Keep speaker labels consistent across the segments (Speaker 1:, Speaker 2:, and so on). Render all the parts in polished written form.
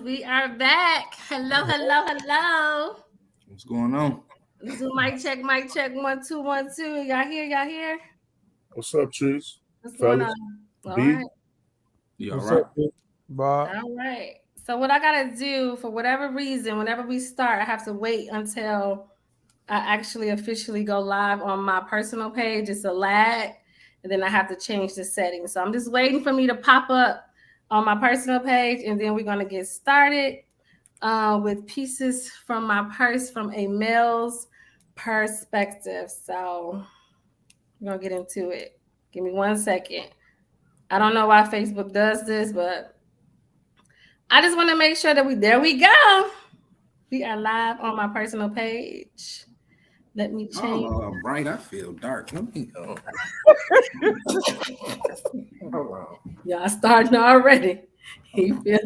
Speaker 1: we are back. Hello.
Speaker 2: What's going on?
Speaker 1: Zoom mic check. 1, 2, 1, 2. Y'all here?
Speaker 3: What's up, Trees?
Speaker 1: What's going on? All
Speaker 3: B?
Speaker 1: right.
Speaker 2: You all
Speaker 3: What's
Speaker 2: right?
Speaker 3: up, Bob?
Speaker 1: All right. So what I gotta do, for whatever reason, whenever we start, I have to wait until I actually officially go live on my personal page. It's a lag, and then I have to change the settings. So I'm just waiting for me to pop up on my personal page, and then we're gonna get started with pieces from my purse from a male's perspective. So we're gonna get into it. Give me 1 second. I don't know why Facebook does this, but I just want to make sure that we go. We are live on my personal page. Let me change.
Speaker 2: Oh, bright. I feel dark. Let me go. Hold on.
Speaker 1: Y'all starting already. You feel?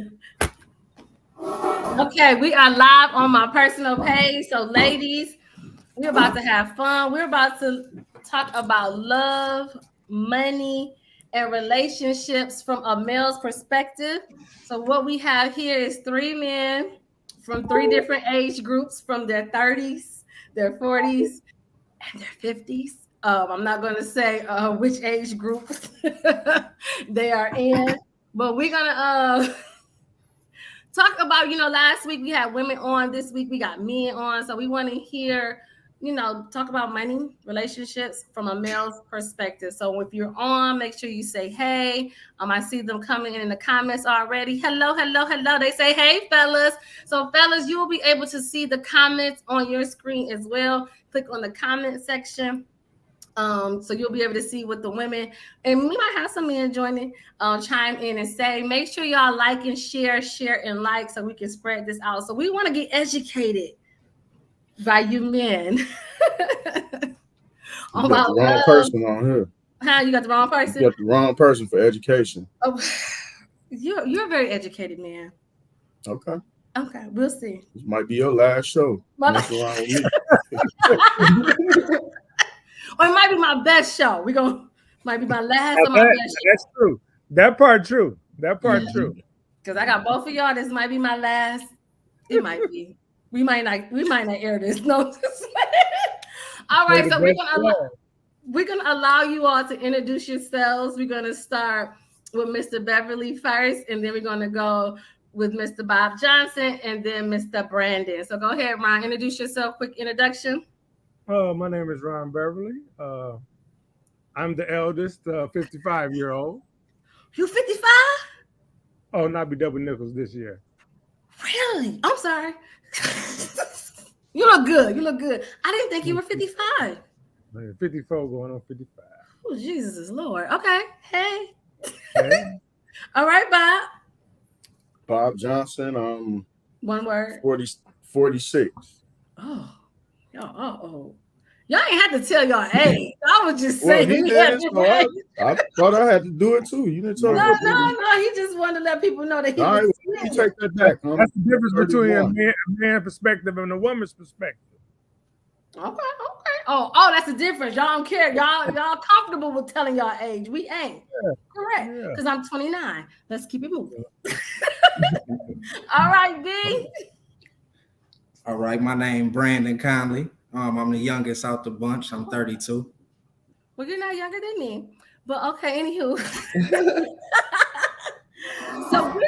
Speaker 1: Okay, we are live on my personal page. So, ladies, we're about to have fun. We're about to talk about love, money, and relationships from a male's perspective. So, what we have here is 3 men from 3 different age groups, from their 30s, their 40s, and their 50s. I'm not going to say which age group they are in, but we're going to talk about, last week we had women on, this week we got men on. So we want to hear, talk about money, relationships from a male's perspective. So if you're on, make sure you say, hey. I see them coming in the comments already. Hello. They say, hey, fellas. So fellas, you will be able to see the comments on your screen as well. Click on the comment section. So you'll be able to see what the women, and we might have some men joining, chime in and say. Make sure y'all like and share and like, so we can spread this out. So we want to get educated by you men.
Speaker 3: You got the wrong person on here.
Speaker 1: How you got the wrong person?
Speaker 3: You got the wrong person for education.
Speaker 1: Oh, you're a very educated man.
Speaker 3: Okay,
Speaker 1: we'll see.
Speaker 3: This might be your last show. What's wrong with me?
Speaker 1: Or it might be my best show. Might be my last or my best show.
Speaker 4: That's true. That part true. True.
Speaker 1: Because I got both of y'all. This might be my last. It might be. We might not air this. No. All right. So we're gonna allow you all to introduce yourselves. We're gonna start with Mr. Beverly first, and then we're gonna go with Mr. Bob Johnson, and then Mr. Brandon. So go ahead, Ron. Introduce yourself. Quick introduction.
Speaker 4: My name is Ron Beverly. I'm the eldest 55-year-old.
Speaker 1: You 55?
Speaker 4: Oh, not be double nickels this year.
Speaker 1: Really? I'm sorry. You look good. I didn't think you were 55.
Speaker 4: 54 going on 55.
Speaker 1: Oh, Jesus Lord. Okay. Hey. All right, Bob.
Speaker 3: Bob Johnson.
Speaker 1: One word.
Speaker 3: 46.
Speaker 1: Oh. Y'all ain't had to tell y'all age. I was just saying.
Speaker 3: Well, he did, so I thought I had to do it too. You didn't tell me.
Speaker 1: No. He just wanted to let people know that he was.
Speaker 3: You take that back.
Speaker 4: That's the difference between a man's perspective and a woman's perspective.
Speaker 1: Okay. Oh, that's the difference. Y'all don't care. Y'all comfortable with telling y'all age. We ain't. Yeah. Correct. Because I'm 29. Let's keep it moving. All right, B.
Speaker 2: All right, my name Brandon Conley. I'm the youngest out the bunch. I'm 32.
Speaker 1: Well, you're not younger than me, but okay. Anywho, so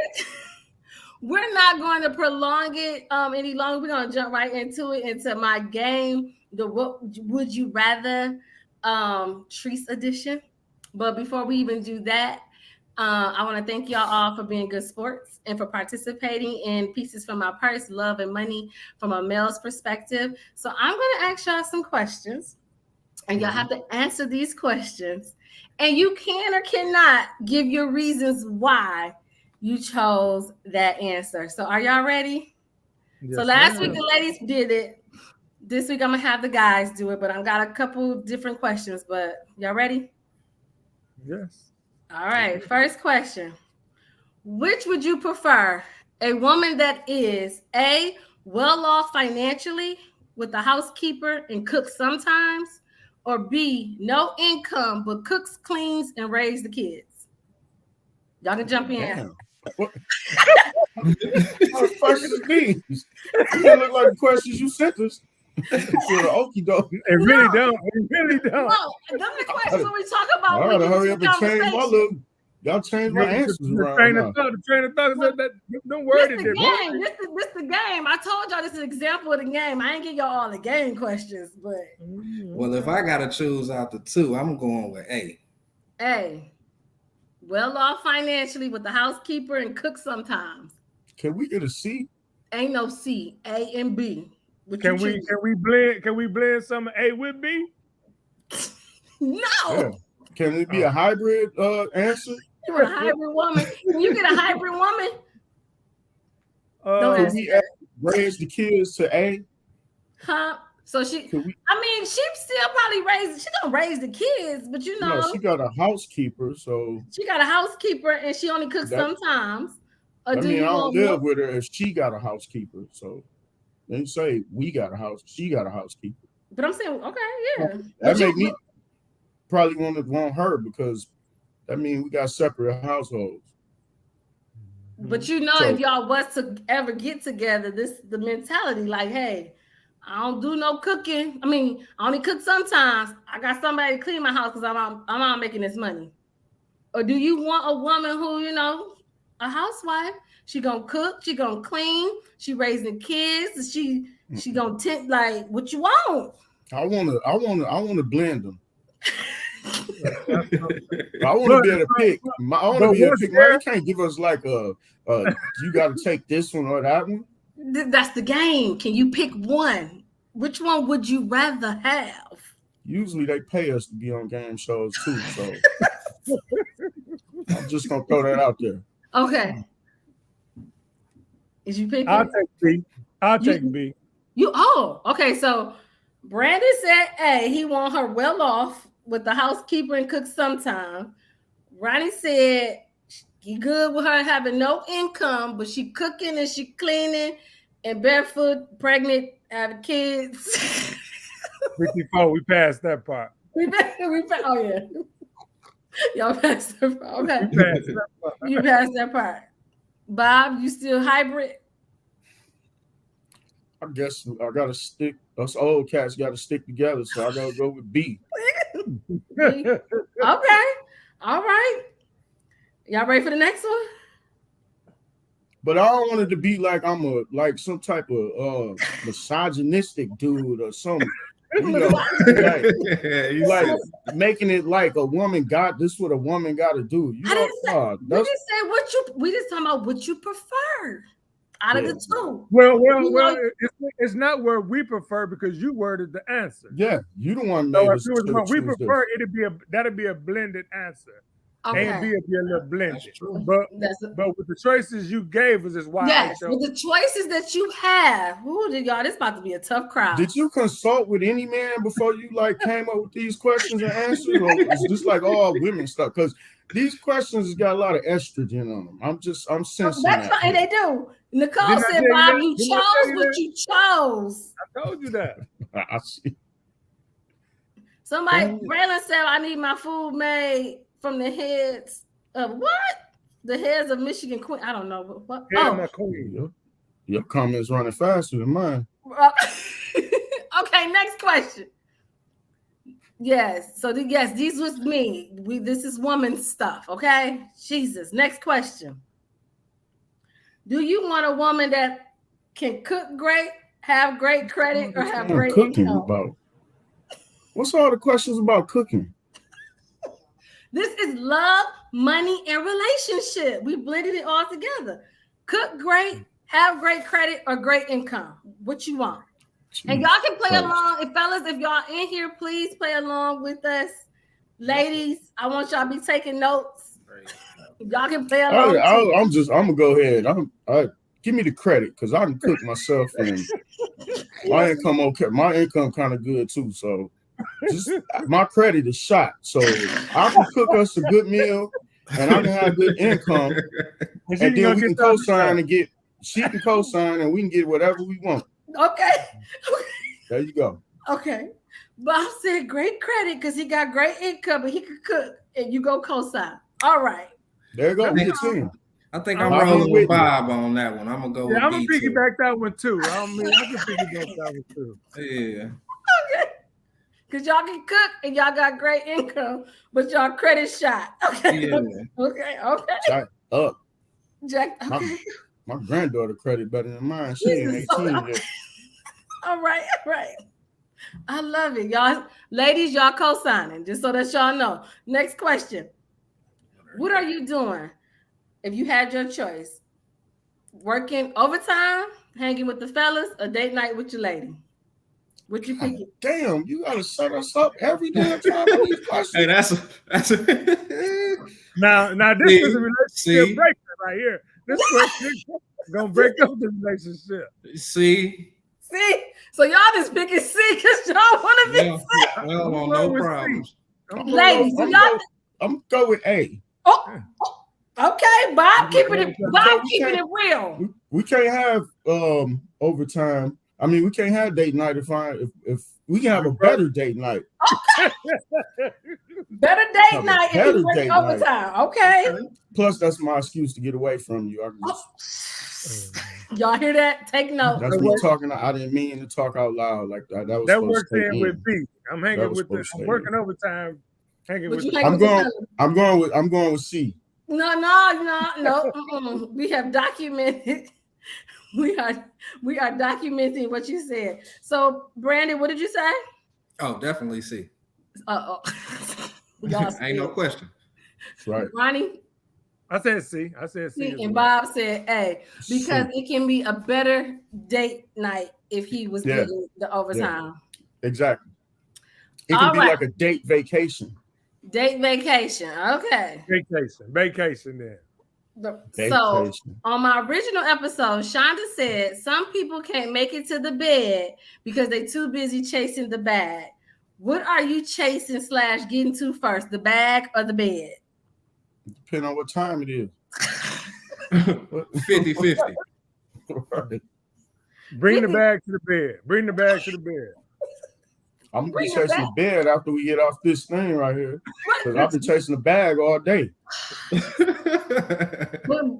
Speaker 1: we're not going to prolong it any longer. We're going to jump right into my game, the What Would You Rather Treese edition. But before we even do that, I want to thank y'all all for being good sports and for participating in Pieces from My Purse, Love and Money from a Male's Perspective. So I'm going to ask y'all some questions, and y'all have to answer these questions. And you can or cannot give your reasons why you chose that answer. So are y'all ready? Yes, so last week the ladies did it. This week I'm going to have the guys do it, but I've got a couple different questions. But y'all ready?
Speaker 4: Yes.
Speaker 1: All right, first question. Which would you prefer? A woman that is A, well off financially with a housekeeper and cooks sometimes, or B, no income but cooks, cleans, and raises the kids? Y'all can jump in.
Speaker 3: baked beans. It look like the questions you sent us. For the okie doke.
Speaker 4: It really don't. It really don't.
Speaker 1: No, them the questions when we talk about.
Speaker 3: I
Speaker 1: when
Speaker 3: gotta
Speaker 1: you
Speaker 3: hurry
Speaker 1: do
Speaker 3: up and change my
Speaker 1: conversation.
Speaker 3: look. Y'all change my answers
Speaker 4: The
Speaker 3: around
Speaker 4: train
Speaker 3: now.
Speaker 4: of thought. The train of thought is that don't
Speaker 1: This
Speaker 4: word
Speaker 1: the
Speaker 4: it
Speaker 1: game.
Speaker 4: different.
Speaker 1: This the game. I told y'all this is an example of the game. I ain't give y'all all the game questions, but
Speaker 2: Well, if I gotta choose out the two, I'm going with A.
Speaker 1: hey, well off financially with the housekeeper and cook sometimes.
Speaker 3: Can we get a C?
Speaker 1: Ain't no C, A and B. What
Speaker 4: Can
Speaker 1: you
Speaker 4: we blend some A with B?
Speaker 1: choose? No.
Speaker 3: Yeah. Can it be a hybrid answer?
Speaker 1: You want a hybrid woman? Can you get a hybrid woman? Don't
Speaker 3: Can
Speaker 1: ask
Speaker 3: we
Speaker 1: that.
Speaker 3: raise the kids to A?
Speaker 1: Huh? So she,
Speaker 3: Can we?
Speaker 1: I mean, she still probably she gonna raise the kids, but you know,
Speaker 3: No, she got a housekeeper, so
Speaker 1: she got a housekeeper and she only cooks
Speaker 3: That-
Speaker 1: sometimes. Or
Speaker 3: I
Speaker 1: do
Speaker 3: mean,
Speaker 1: you
Speaker 3: I don't
Speaker 1: want
Speaker 3: live
Speaker 1: more?
Speaker 3: with her if she got a housekeeper. So they say we got a house, she got a housekeeper.
Speaker 1: But I'm saying, okay, yeah.
Speaker 3: That
Speaker 1: But
Speaker 3: make me probably want her because that means we got separate households.
Speaker 1: But you know,
Speaker 3: So-
Speaker 1: if y'all was to ever get together, the mentality like, hey, I don't do no cooking. I mean, I only cook sometimes. I got somebody to clean my house because I'm not making this money. Or do you want a woman who, you know, a housewife? She gonna cook, she gonna clean, she raising kids, she gonna tint like what you want.
Speaker 3: I wanna blend them. I want to be able to pick. I want to be able to pick. You can't give us like you got to take this one or that one.
Speaker 1: That's the game. Can you pick one? Which one would you rather have?
Speaker 3: Usually they pay us to be on game shows too, so I'm just gonna throw that out there.
Speaker 1: Okay. Is you picking?
Speaker 4: I'll take B. I'll take B.
Speaker 1: Okay. So Brandon said A, he want her well off with the housekeeper and cook sometime. Ronnie said he good with her having no income, but she cooking and she cleaning and barefoot, pregnant, having kids.
Speaker 4: 54. We passed that part.
Speaker 1: Oh yeah. Y'all passed that part. Okay.
Speaker 4: We passed that part.
Speaker 1: You passed that part. Bob, you still hybrid?
Speaker 3: I guess I gotta stick. Us old cats gotta stick together, so I gotta go with B.
Speaker 1: Okay. All right. Y'all ready for the next one?
Speaker 3: But I don't want it to be like I'm some type of misogynistic dude or something. You know, like making it like a woman got this. What a woman got to do. You know,
Speaker 1: we didn't say we just talking about what you prefer out of the two.
Speaker 4: Well, it's not where we prefer because you worded the answer.
Speaker 3: Yeah, you the one.
Speaker 4: So if it was what we prefer, that'd be a blended answer.
Speaker 1: Okay.
Speaker 4: A and B would be a little blended.
Speaker 2: That's true.
Speaker 4: But with the choices you gave us is why.
Speaker 1: Yes, with the choices that you have. Ooh, y'all, this about to be a tough crowd.
Speaker 3: Did you consult with any man before you like came up with these questions and answers, or it's just like all women stuff? Because these questions has got a lot of estrogen on them. I'm sensing
Speaker 1: that's
Speaker 3: that.
Speaker 1: fine. They do. Nicole said, "Bob, you chose what you chose."
Speaker 4: I told you that.
Speaker 3: I see.
Speaker 1: Somebody, Braylon said, "I need my food made from the heads of what? The heads of Michigan Queen. I don't know what.
Speaker 4: My queen.
Speaker 3: Your comments running faster than mine.
Speaker 1: Okay, next question. Yes, so these was me. This is woman stuff. Okay, Jesus. Next question. Do you want a woman that can cook great, have great credit, or have great
Speaker 3: cooking
Speaker 1: income?
Speaker 3: about? What's all the questions about cooking?
Speaker 1: This is love, money, and relationship. We blended it all together. Cook great, have great credit, or great income. What you want? And y'all can play along. If y'all in here, please play along with us. Ladies, I want y'all to be taking notes. Y'all can play along.
Speaker 3: I'm gonna go ahead. Give me the credit because I can cook myself and my income okay. My income kind of good too. So just my credit is shot. So I can cook us a good meal and I can have good income. And then we can co-sign and she can co-sign and we can get whatever we want.
Speaker 1: Okay.
Speaker 3: There you go.
Speaker 1: Okay. Bob said great credit because he got great income and he could cook and you go co-sign. All right.
Speaker 3: There you go. We can see him.
Speaker 2: I think
Speaker 4: I'm
Speaker 2: I'm rolling
Speaker 3: with
Speaker 2: with
Speaker 3: you.
Speaker 2: Bob on that one. I'm gonna go
Speaker 4: Yeah, I'm
Speaker 2: with
Speaker 4: gonna
Speaker 2: B2.
Speaker 4: piggyback that one too. I can piggyback that one too.
Speaker 2: Yeah.
Speaker 1: Because y'all can cook and y'all got great income, but y'all credit shot. Okay.
Speaker 2: Yeah.
Speaker 1: Okay.
Speaker 3: Jack up.
Speaker 1: Jack. Okay.
Speaker 3: My granddaughter credit better than mine. She ain't
Speaker 1: Jesus,
Speaker 3: 18 yet.
Speaker 1: All right. I love it. Y'all, ladies, y'all co-signing, just so that y'all know. Next question. What are you doing if you had your choice? Working overtime, hanging with the fellas, or date night with your lady? What you picking?
Speaker 3: Damn, you gotta set us up every damn time with these questions.
Speaker 2: Hey, that's
Speaker 4: Now this
Speaker 2: See?
Speaker 4: is a relationship
Speaker 2: See?
Speaker 4: breaker right here. This question gonna break up the relationship.
Speaker 2: See.
Speaker 1: So y'all just picking C because y'all want to be.
Speaker 2: Well,
Speaker 4: I'm
Speaker 2: well,
Speaker 4: going
Speaker 2: no
Speaker 4: with C.
Speaker 2: problems.
Speaker 1: Ladies,
Speaker 3: I'm
Speaker 1: y'all.
Speaker 3: gonna go with A.
Speaker 1: Oh, okay, Bob, keeping it
Speaker 3: can't-
Speaker 1: real.
Speaker 3: We can't have overtime. I mean, we can't have date night if we can have a better date night.
Speaker 1: Better date night if you work overtime. Okay.
Speaker 3: Plus, that's my excuse to get away from you.
Speaker 1: Y'all hear that? Take note.
Speaker 3: That's me talking. I didn't mean to talk out loud like that. That was
Speaker 4: That
Speaker 3: supposed
Speaker 4: works
Speaker 3: to stay
Speaker 4: in with B. I'm hanging with the. I'm working overtime. Hanging with.
Speaker 3: I'm going with C.
Speaker 1: No. We have documented. We are documenting what you said. So, Brandon, what did you say?
Speaker 2: Oh, definitely C.
Speaker 1: Y'all
Speaker 2: Ain't no question.
Speaker 3: That's right.
Speaker 1: Ronnie?
Speaker 4: I said C.
Speaker 1: And Bob said A because it can be a better date night if he was getting the overtime.
Speaker 3: Yeah. Exactly. It can be like a date vacation.
Speaker 1: Date vacation. Okay.
Speaker 4: Vacation then.
Speaker 1: So on my original episode, Shonda said some people can't make it to the bed because they're too busy chasing the bag. What are you chasing / getting to first, the bag or the bed?
Speaker 3: Depending on what time it is.
Speaker 2: 50-50.
Speaker 3: Right.
Speaker 4: Bring the bag to the bed.
Speaker 3: I'm gonna be chasing the bed after we get off this thing right here. Because I've been chasing the bag all day.
Speaker 1: but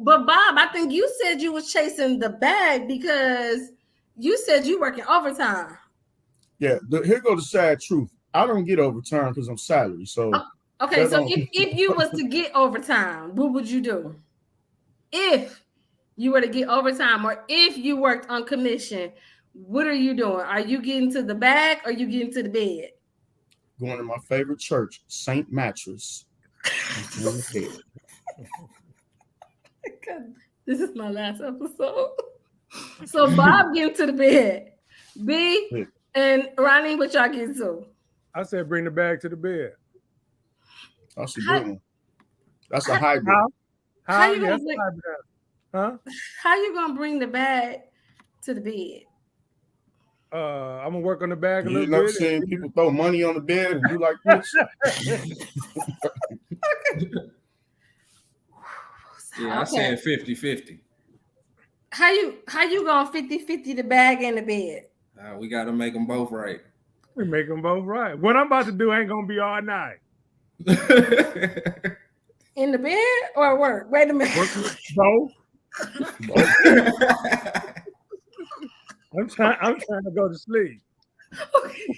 Speaker 1: Bob, I think you said you was chasing the bag because you said you working overtime.
Speaker 3: Yeah, here go the sad truth. I don't get overtime because I'm salary. So
Speaker 1: okay, so if you was to get overtime, what would you do? If you were to get overtime or if you worked on commission, what are you doing? Are you getting to the bag or you getting to the bed?
Speaker 3: Going to my favorite church, St. Mattress.
Speaker 1: This is my last episode. So Bob getting to the bed. B and Ronnie, what y'all getting to?
Speaker 4: I said bring the bag to the bed.
Speaker 3: That's a good one. That's a hybrid.
Speaker 1: How you gonna bring the bag to the bed?
Speaker 4: I'm gonna work on the bag a little bit.
Speaker 3: You never seen people throw money on the bed and do like this?
Speaker 2: Yeah, I said 50-50.
Speaker 1: How you going 50-50 the bag and the bed?
Speaker 2: We got to make them both right.
Speaker 4: We make them both right. What I'm about to do ain't gonna be all night.
Speaker 1: In the bed or at work? Wait a minute.
Speaker 4: Both. I'm trying to go to sleep.
Speaker 1: Okay.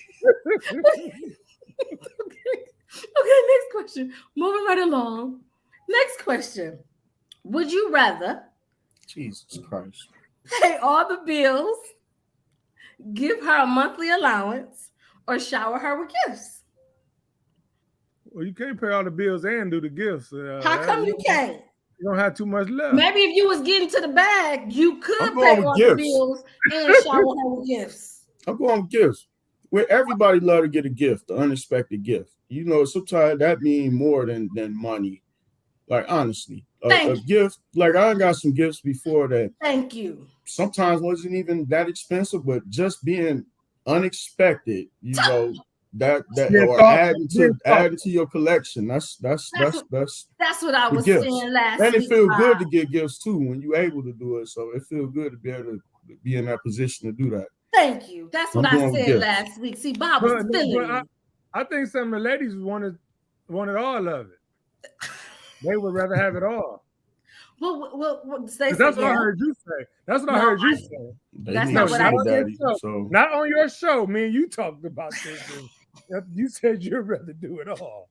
Speaker 1: Okay, next question. Moving right along. Next question. Would you rather
Speaker 3: Jesus Christ
Speaker 1: pay all the bills, give her a monthly allowance, or shower her with gifts?
Speaker 4: Well, you can't pay all the bills and do the gifts.
Speaker 1: How come you can't?
Speaker 4: You don't have too much left.
Speaker 1: Maybe if you was getting to the bag, you could pay all the bills and shower her with gifts.
Speaker 3: I'm going with gifts. Where everybody love to get a gift, the unexpected gift. You know, sometimes that means more than money. Like, honestly, a gift, like I got some gifts before that.
Speaker 1: Thank you.
Speaker 3: Sometimes wasn't even that expensive, but just being unexpected, you know, or adding to your collection. That's
Speaker 1: what I was saying last week.
Speaker 3: And it feels good to get gifts too when you're able to do it. So it feels good to be able to be in that position to do that.
Speaker 1: Thank you. That's what I said last week. See, Bob was feeling
Speaker 4: I think some of the ladies wanted all of it. They would rather have it all.
Speaker 1: What Stacey?
Speaker 4: That's what I
Speaker 1: Yeah.
Speaker 4: heard you say. That's what I
Speaker 1: No,
Speaker 4: heard you say.
Speaker 3: They
Speaker 1: That's
Speaker 3: need
Speaker 1: not
Speaker 3: a
Speaker 1: what I
Speaker 3: sugar
Speaker 4: said.
Speaker 3: daddy.
Speaker 4: So,
Speaker 3: So
Speaker 4: not on your show. Me and you talked about this. And you said you'd rather do it all.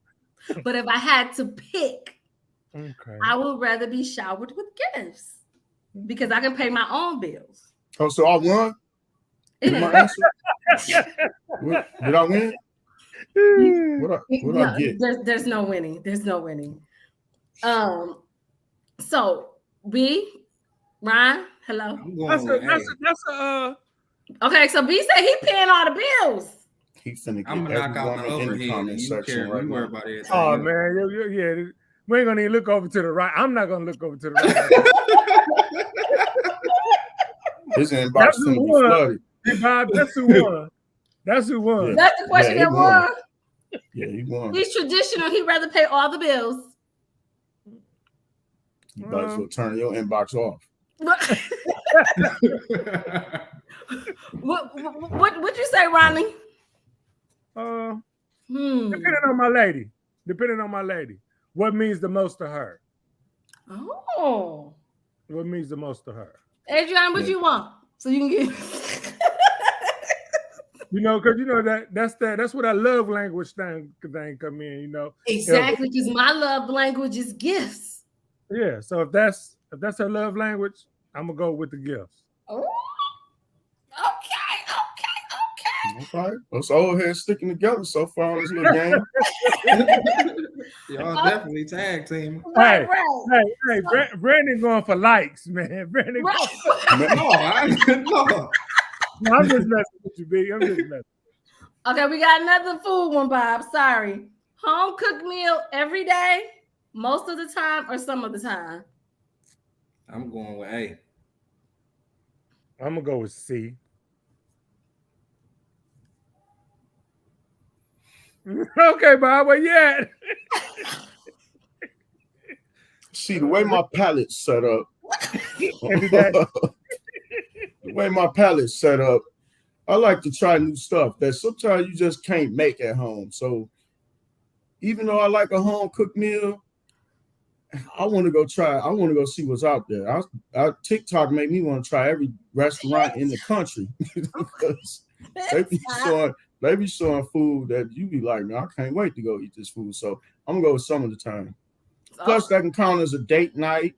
Speaker 1: But if I had to pick,
Speaker 4: Okay.
Speaker 1: I would rather be showered with gifts because I can pay my own bills.
Speaker 3: oh, so I won. Is my answer? Did I win? What
Speaker 1: No,
Speaker 3: I get?
Speaker 1: there's no winning. There's no winning. So B, Ryan, hello.
Speaker 2: I'm going with A.
Speaker 4: That's a
Speaker 1: Okay, so B said he paying all the bills.
Speaker 3: He finna get
Speaker 2: I'm gonna knock out the
Speaker 3: every woman in the
Speaker 2: overhead.
Speaker 3: comment
Speaker 2: And you
Speaker 3: section
Speaker 2: care,
Speaker 3: right
Speaker 2: you worry
Speaker 3: now.
Speaker 2: about everything.
Speaker 4: Oh
Speaker 2: else.
Speaker 4: man, yeah. We ain't gonna even look over to the right. I'm not gonna look over to the right.
Speaker 3: His inbox
Speaker 4: That's
Speaker 3: finna be
Speaker 4: who won.
Speaker 3: flooded.
Speaker 4: Hey, Bob, that's who won. That's who won.
Speaker 3: Yeah.
Speaker 1: That's the question
Speaker 3: Yeah,
Speaker 1: that
Speaker 3: he won.
Speaker 1: won.
Speaker 3: Yeah, he won.
Speaker 1: He's traditional. He'd rather pay all the bills.
Speaker 3: You might as well turn your inbox off.
Speaker 1: What you say, Ronnie?
Speaker 4: Depending on my lady. What means the most to her?
Speaker 1: Oh,
Speaker 4: What means the most to her?
Speaker 1: Adrian, what
Speaker 3: Yeah.
Speaker 1: you want? So you can get.
Speaker 4: Because that's where that love language thing come in.
Speaker 1: Exactly, because my love language is gifts.
Speaker 4: Yeah. So if that's her love language, I'm gonna go with the gifts.
Speaker 1: Oh, okay.
Speaker 3: Okay. Us old heads sticking together so far on this little game.
Speaker 2: Y'all definitely tag team.
Speaker 1: Right.
Speaker 4: Hey, Brandon going for likes, man. Brandon.
Speaker 1: Right.
Speaker 2: No.
Speaker 4: I'm just messing with you, B. I'm just messing.
Speaker 1: Okay, we got another food one, Bob. Sorry. Home cooked meal every day, most of the time, or some of the time?
Speaker 2: I'm going with A.
Speaker 4: I'm gonna go with C. Okay, Bob. Well, yeah.
Speaker 3: See, the way my palate's set up,
Speaker 4: Every day.
Speaker 3: the way my palate's set up, I like to try new stuff that sometimes you just can't make at home. So even though I like a home cooked meal, I want to go try. I want to go see what's out there. TikTok made me want to try every restaurant in the country because they be showing food that you be like, man, I can't wait to go eat this food. So I'm gonna go with some of the time. Plus, that can count as a date night,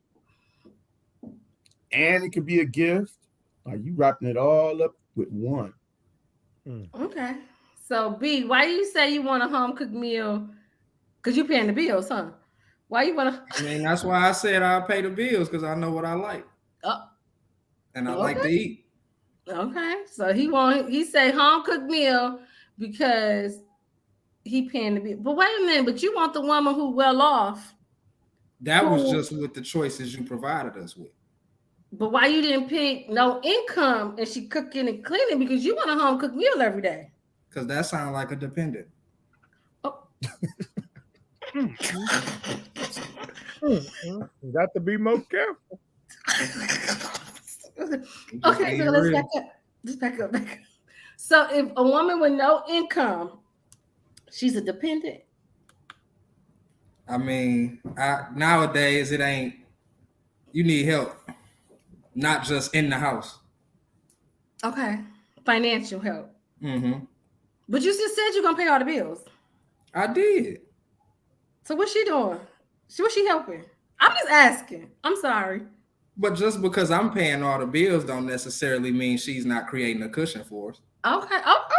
Speaker 3: and it could be a gift. Like you wrapping it all up with one.
Speaker 1: Okay. So B, why you say you want a home cooked meal? Because you paying the bills, huh? Why you want to?
Speaker 2: I mean, that's why I said I'll pay the bills because I know what I like. And I like to eat.
Speaker 1: Okay. So he say home cooked meal because he paying the bill. But wait a minute, but you want the woman who well off.
Speaker 2: That was just with the choices you provided us with.
Speaker 1: But why you didn't pick no income and she cooking and cleaning because you want a home cooked meal every day?
Speaker 2: Because that sounds like a dependent.
Speaker 1: Oh.
Speaker 4: You got to be more careful.
Speaker 1: Okay, so let's back up. Just back up. So if a woman with no income, she's a dependent.
Speaker 2: I mean, nowadays it ain't. You need help, not just in the house.
Speaker 1: Okay, financial help.
Speaker 2: Mm-hmm.
Speaker 1: But you just said you're gonna pay all the bills.
Speaker 2: I did.
Speaker 1: So what's she doing? What's she helping? I'm just asking. I'm sorry.
Speaker 2: But just because I'm paying all the bills don't necessarily mean she's not creating a cushion for us.
Speaker 1: Okay. Oh, okay.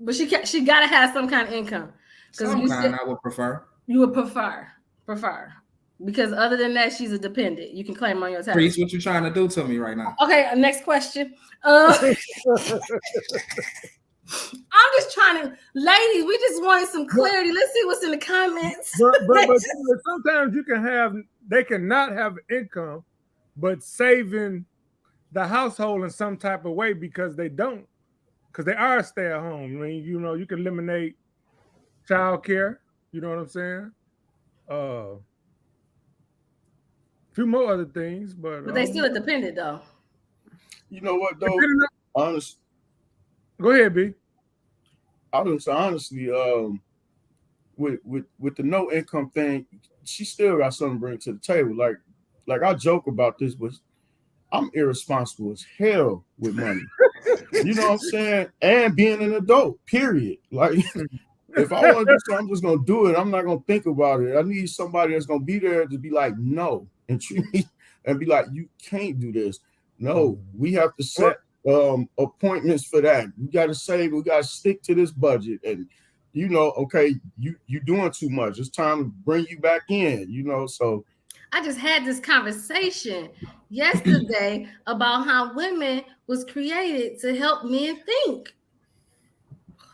Speaker 1: But she gotta have some kind of income.
Speaker 2: Some
Speaker 1: you
Speaker 2: kind I would prefer.
Speaker 1: You would prefer. Because other than that, she's a dependent. You can claim on your taxes.
Speaker 2: Priest, what you trying to do to me right now?
Speaker 1: Okay, next question. I'm just trying to, ladies, we just wanted some clarity. Let's see what's in the comments.
Speaker 4: But sometimes they cannot have income, but saving the household in some type of way because they are stay at home. I mean, you can eliminate child care. You know what I'm saying? A few more other things, but
Speaker 1: they still a dependent though.
Speaker 3: You know what though? Honestly,
Speaker 4: go ahead, B.
Speaker 3: I would say honestly, with the no income thing, she still got something to bring to the table. Like I joke about this, but I'm irresponsible as hell with money. You know what I'm saying? And being an adult, period. Like if I want to do something, I'm just gonna do it. I'm not gonna think about it. I need somebody that's gonna be there to be like, no, and treat me and be like, you can't do this. No, we have to set appointments for that. We got to save. We got to stick to this budget. And you know, okay, you doing too much. It's time to bring you back in. You know, so
Speaker 1: I just had this conversation yesterday about how women was created to help men think.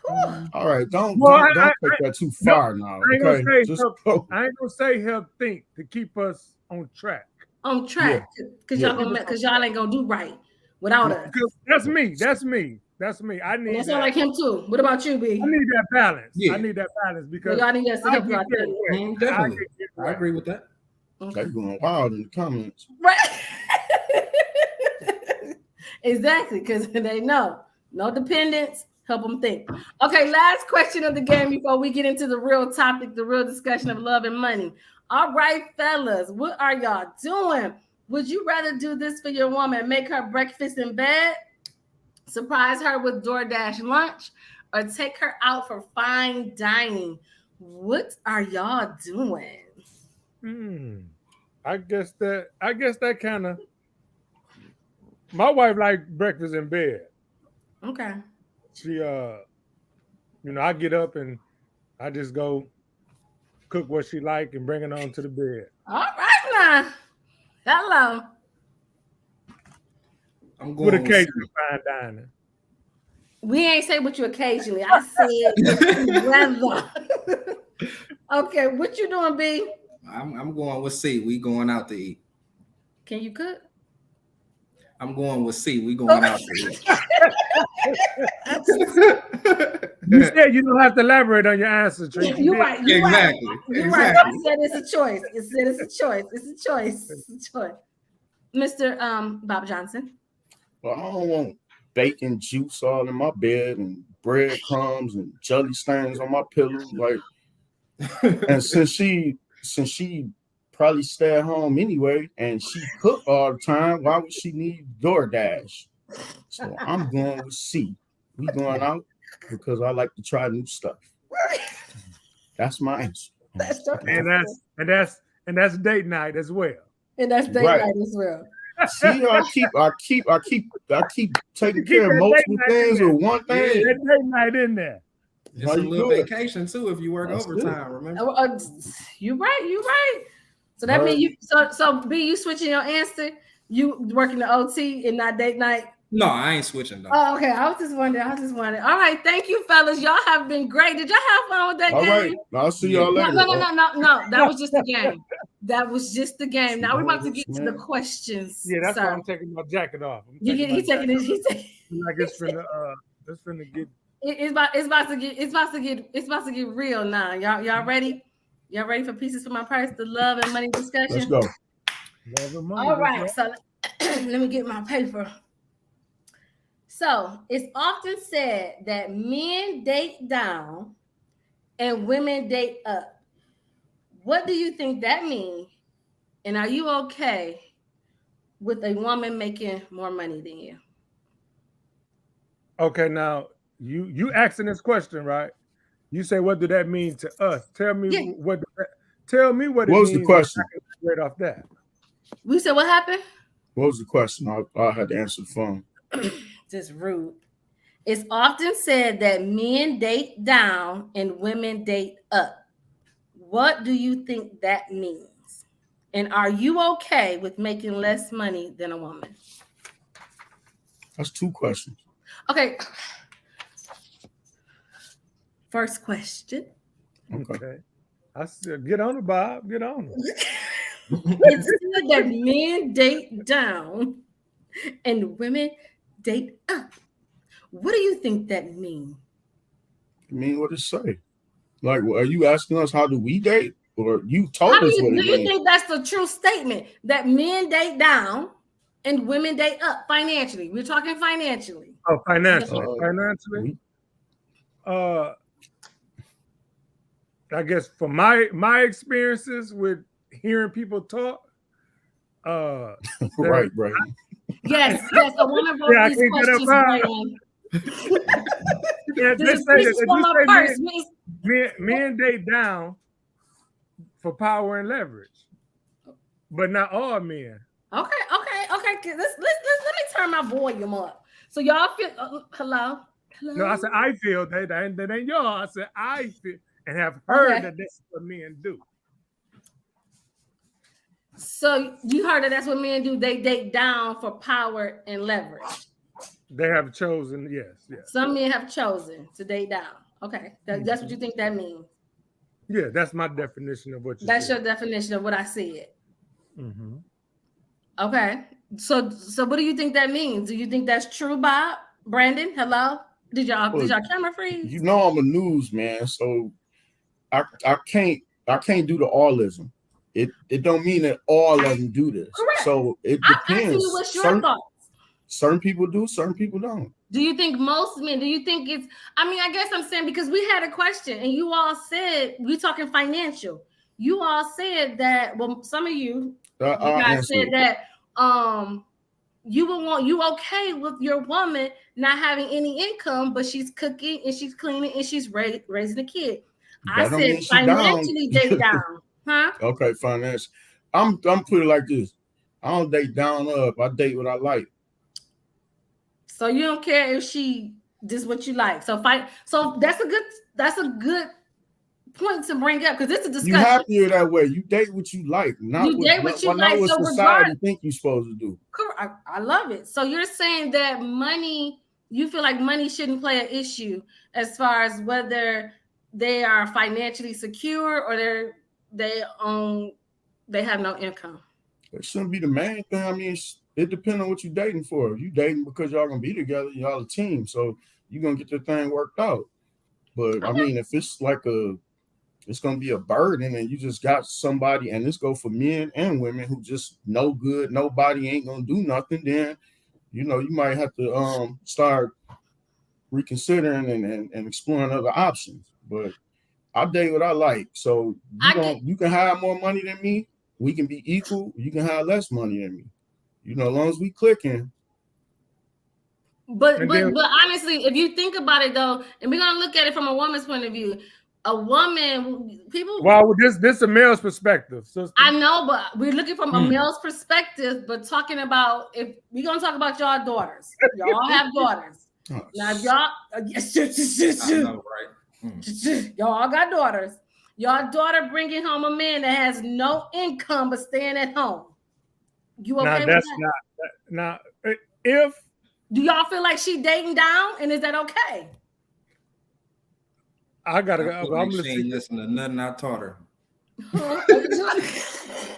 Speaker 1: Whew.
Speaker 3: All right, don't
Speaker 4: Well,
Speaker 3: take that too far now.
Speaker 4: I ain't
Speaker 3: Okay,
Speaker 4: gonna say
Speaker 3: just
Speaker 4: help,
Speaker 3: go.
Speaker 4: I ain't gonna say help think to keep us on track.
Speaker 1: On track, because y'all ain't gonna do right without us.
Speaker 4: That's me. I need
Speaker 1: That sound like him too. What about you, B?
Speaker 4: I need that balance.
Speaker 2: Yeah.
Speaker 4: I need that balance because
Speaker 1: y'all need us to help you out there.
Speaker 2: Definitely, I agree with that.
Speaker 3: They're going wild in the comments.
Speaker 1: Right. Exactly, because they know no dependence. Help them think. Okay, last question of the game before we get into the real topic, the real discussion of love and money. All right, fellas, what are y'all doing? Would you rather do this for your woman, make her breakfast in bed, surprise her with DoorDash lunch, or take her out for fine dining? What are y'all doing?
Speaker 4: I guess that kind of. My wife likes breakfast in bed.
Speaker 1: Okay.
Speaker 4: She I get up and I just go cook what she like and bring it on to the bed.
Speaker 1: All right now. Hello.
Speaker 2: I'm going
Speaker 4: With occasional fine dining.
Speaker 1: We ain't say what you occasionally. I said rather. Okay, what you doing, B?
Speaker 2: I'm going with C. We going out to eat.
Speaker 1: Can you cook?
Speaker 2: I'm going with C. We going out to eat.
Speaker 4: You said you don't have to elaborate on your answer, Tree.
Speaker 1: You're right.
Speaker 2: Exactly.
Speaker 1: You're right. I said it's a choice. It's a choice. Mr. Bob Johnson.
Speaker 3: Well, I don't want bacon juice all in my bed and breadcrumbs and jelly stains on my pillow. Like, and since she probably stay at home anyway and she cook all the time, why would she need DoorDash? So I'm going with C. We going out because I like to try new stuff. That's my answer.
Speaker 4: And that's date night as well.
Speaker 1: And that's date night as well.
Speaker 3: See, I keep taking care of multiple things or one thing.
Speaker 4: Yeah, that date night in there.
Speaker 2: It's a little vacation too if you work overtime. Remember?
Speaker 1: You're right. So that means you. So B, you switching your answer? You working the OT and not date night?
Speaker 2: No, I ain't switching though.
Speaker 1: Oh, okay. I was just wondering. All right, thank you, fellas. Y'all have been great. Did y'all have fun with that game?
Speaker 3: All right, I'll see y'all later.
Speaker 1: No. That was just a game. Now we're about to get to the questions.
Speaker 4: Yeah, that's why I'm taking my jacket off.
Speaker 1: He's taking it.
Speaker 4: Like it's finna get.
Speaker 1: It's about to get real now. Y'all ready? Y'all ready for pieces for my purse? The love and money discussion.
Speaker 3: Let's go.
Speaker 4: Love and money.
Speaker 1: All right. So let me get my paper. So it's often said that men date down and women date up. What do you think that means? And are you okay with a woman making more money than you?
Speaker 4: Okay, now you asking this question, right? You say, what do that mean to us? Tell me what it
Speaker 3: What
Speaker 4: means.
Speaker 3: was the question?
Speaker 4: Right off that.
Speaker 1: We said what happened?
Speaker 3: What was the question? I had to answer the phone.
Speaker 1: Just rude. It's often said that men date down and women date up. What do you think that means? And are you okay with making less money than a woman?
Speaker 3: That's two questions.
Speaker 1: Okay. First question.
Speaker 4: Okay. I said, get on it, Bob. Get on it.
Speaker 1: It's said that men date down and women date up. What do you think that means?
Speaker 3: I mean, what it say? Like, are you asking us how do we date, or you told us what it means?
Speaker 1: Do you think that's the true statement that men date down and women date up financially? We're talking financially.
Speaker 4: Oh, financially. I guess from my experiences with hearing people talk,
Speaker 3: Right, right.
Speaker 1: Yes, a woman wrote
Speaker 4: Yeah, I
Speaker 1: these
Speaker 4: can't get
Speaker 1: questions,
Speaker 4: up
Speaker 1: Brandon.
Speaker 4: yeah,
Speaker 1: This is from a purse.
Speaker 4: men date down for power and leverage, but not all men.
Speaker 1: Okay. Let me turn my volume up. So y'all feel hello?
Speaker 4: No, I said I feel that ain't y'all. I said I feel and have heard that this is what men do.
Speaker 1: So you heard that that's what men do. They date down for power and leverage.
Speaker 4: They have chosen, yes.
Speaker 1: Some men have chosen to date down. Okay, that's what you think that means.
Speaker 4: Yeah, that's my definition of what you
Speaker 1: That's
Speaker 4: said.
Speaker 1: your definition of what I said.
Speaker 4: Mm-hmm.
Speaker 1: Okay, so what do you think that means? Do you think that's true, Bob? Brandon, hello? Did y'all camera freeze?
Speaker 3: You know I'm a newsman, so I can't do the allism. It don't mean that all of them do this.
Speaker 1: Correct.
Speaker 3: So it
Speaker 1: I'm
Speaker 3: depends.
Speaker 1: asking you what's your thoughts?
Speaker 3: Certain people do, certain people don't.
Speaker 1: Do you think most men, do you think it's, I guess I'm saying, because we had a question and you all said, we're talking financial. You all said that, well, some of you guys said that you okay with your woman not having any income, but she's cooking and she's cleaning and she's raising a kid. I said financially date down. Huh?
Speaker 3: Okay, finance. I'm put it like this. I don't date down or up. I date what I like.
Speaker 1: So you don't care if she does what you like. So that's a good point to bring up because it's a discussion.
Speaker 3: You happier that way. You date what you like, not what society think you're supposed to do.
Speaker 1: Correct. I love it. So you're saying that you feel like money shouldn't play an issue as far as whether they are financially secure or they have no income.
Speaker 3: It shouldn't be the main thing. I mean, it depends on what you're dating for. If you dating because y'all gonna be together, y'all a team, so you're gonna get the thing worked out. But I mean, if it's like it's gonna be a burden, and you just got somebody, and this go for men and women who just no good, nobody ain't gonna do nothing. Then you might have to start reconsidering and exploring other options. But I date what I like. So you can have more money than me. We can be equal. You can have less money than me. As long as we clicking.
Speaker 1: But honestly, if you think about it though, and we're gonna look at it from a woman's point of view,
Speaker 4: Well, this a male's perspective. Sister.
Speaker 1: I know, but we're looking from a male's perspective. But talking about, if we're gonna talk about y'all daughters, y'all have daughters. Now, if y'all, I know, right? Y'all got daughters. Your daughter bringing home a man that has no income but staying at home. You okay with that?
Speaker 4: If
Speaker 1: do y'all feel like she dating down, and is that okay?
Speaker 4: I gotta go. I'm
Speaker 2: listening to nothing I taught her.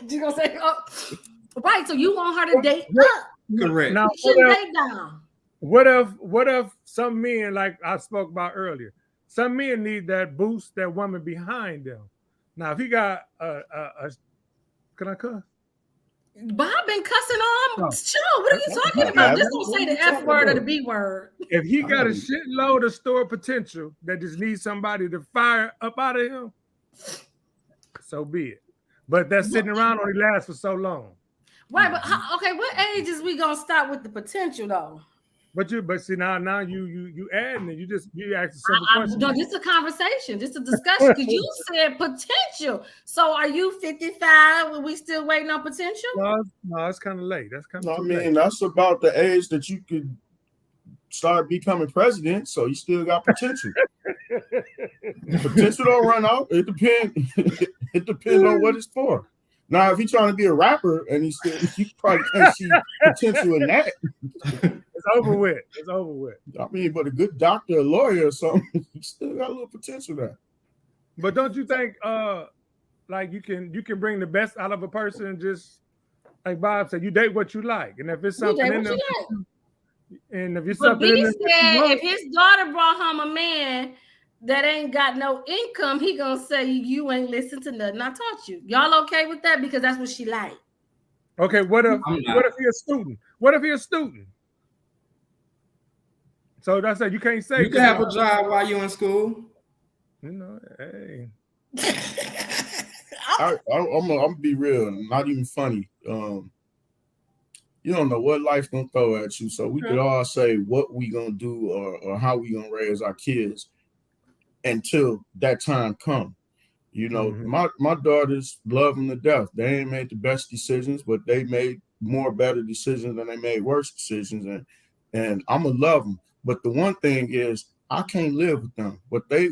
Speaker 1: You gonna say, right? So you want her to date up?
Speaker 2: Correct.
Speaker 4: Now,
Speaker 1: she shouldn't date down.
Speaker 4: What if some men, like I spoke about earlier, some men need that boost, that woman behind them. Now, if he got can I cuss?
Speaker 1: Bob been cussing on. Chill. What are you talking about? Just don't say the F word or the B word.
Speaker 4: If he got a shitload of stored potential that just needs somebody to fire up out of him, so be it. But that sitting around only lasts for so long.
Speaker 1: Right, but what age is we gonna start with the potential though?
Speaker 4: But see now you adding it. You asked a simple question.
Speaker 1: No, this is a conversation, just a discussion. Because you said potential. So are you 55 when we still waiting on potential?
Speaker 4: No, it's kind of late. That's kind of
Speaker 3: late. That's about the age that you could start becoming president. So you still got potential. Potential don't run out. It depends. It depends on what it's for. Now, if he's trying to be a rapper and you probably can't see potential in that.
Speaker 4: It's over with. It's over with.
Speaker 3: I mean, but a good doctor, a lawyer, or something, you still got a little potential there.
Speaker 4: But don't you think, like you can bring the best out of a person? Just like Bob said, you date what you like, and if it's something in there, and if it's something in there,
Speaker 1: if his daughter brought home a man that ain't got no income, he gonna say you ain't listen to nothing I taught you. Y'all okay with that? Because that's what she like.
Speaker 4: Okay, what if he a student? What if he a student? So that's it. You can't say
Speaker 2: you can have a job while you're in school.
Speaker 4: Hey.
Speaker 3: I'm gonna be real, not even funny. You don't know what life gonna throw at you, so we could all say what we gonna do or how we gonna raise our kids until that time come. You know, my daughters love them to death. They ain't made the best decisions, but they made more better decisions than they made worse decisions, and I'm gonna love them. But the one thing is, I can't live with them. What they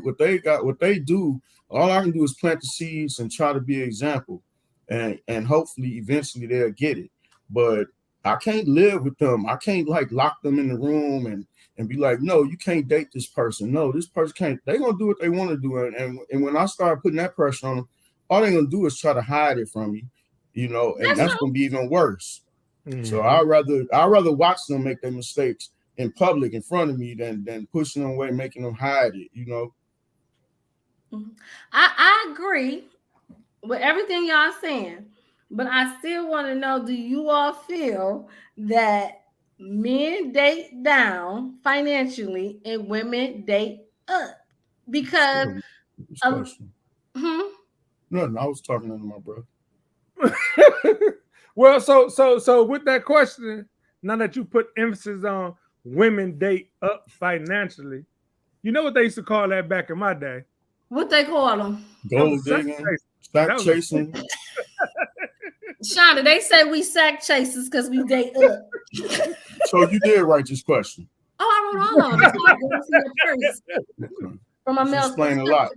Speaker 3: do, all I can do is plant the seeds and try to be an example, and hopefully eventually they'll get it. But I can't live with them. I can't like lock them in the room and be like, no, you can't date this person. No, this person can't. They're gonna do what they want to do. And when I start putting that pressure on them, all they're gonna do is try to hide it from me, you know, and that's gonna be even worse. So I'd rather watch them make their mistakes in public in front of me than pushing them away, making them hide it, you know.
Speaker 1: I agree with everything y'all saying, but I still want to know, do you all feel that men date down financially and women date up? Because
Speaker 3: Nothing, I was talking to my brother.
Speaker 4: Well, so with that question, now that you put emphasis on women date up financially, you know what they used to call that back in my day?
Speaker 1: What they call them?
Speaker 3: Gold digging, sack chasing.
Speaker 1: Shonda, they say we sack chasers because we date up.
Speaker 3: So you did write this question.
Speaker 1: Oh, I wrote all of them. From a male's perspective. A lot.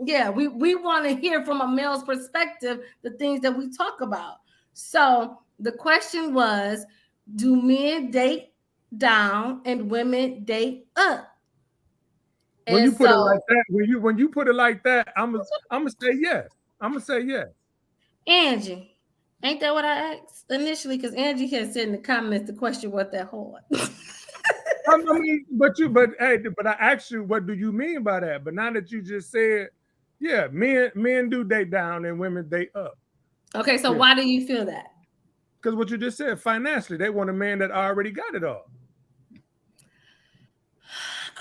Speaker 1: Yeah, we want to hear from a male's perspective the things that we talk about. So the question was, do men date down and women date up?
Speaker 4: When you put it like that, when you put it like that, I'm gonna say yes. I'm gonna say yes.
Speaker 1: Angie, ain't that what I asked initially? Because Angie had said in the comments the question wasn't that hard.
Speaker 4: I mean, but I asked you, what do you mean by that? But now that you just said, yeah, men do date down and women date up.
Speaker 1: Okay, so why do you feel that?
Speaker 4: Because what you just said, financially, they want a man that already got it all.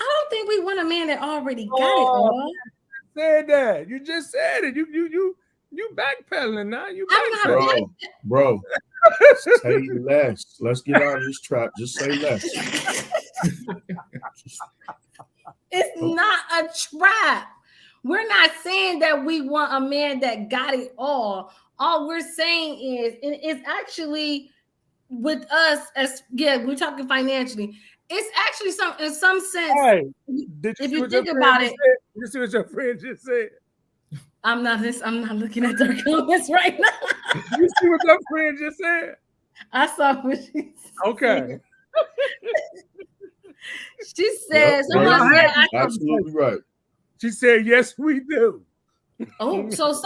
Speaker 1: I don't think we want a man that already got it all.
Speaker 4: You said that. You just said it. You backpedaling now. You
Speaker 3: bro. Say less. Let's get out of this trap. Just say less.
Speaker 1: It's not a trap. We're not saying that we want a man that got it all. All we're saying is, and it's actually with us we're talking financially. It's actually in some sense.
Speaker 4: Hey,
Speaker 1: if you think about it,
Speaker 4: you see what your friend just said.
Speaker 1: I'm not looking at their comments right now.
Speaker 4: You see what your friend just said?
Speaker 1: I saw what she said.
Speaker 4: Okay.
Speaker 1: She said, someone said,
Speaker 3: absolutely right.
Speaker 4: She said, yes, we do.
Speaker 1: Oh, so look,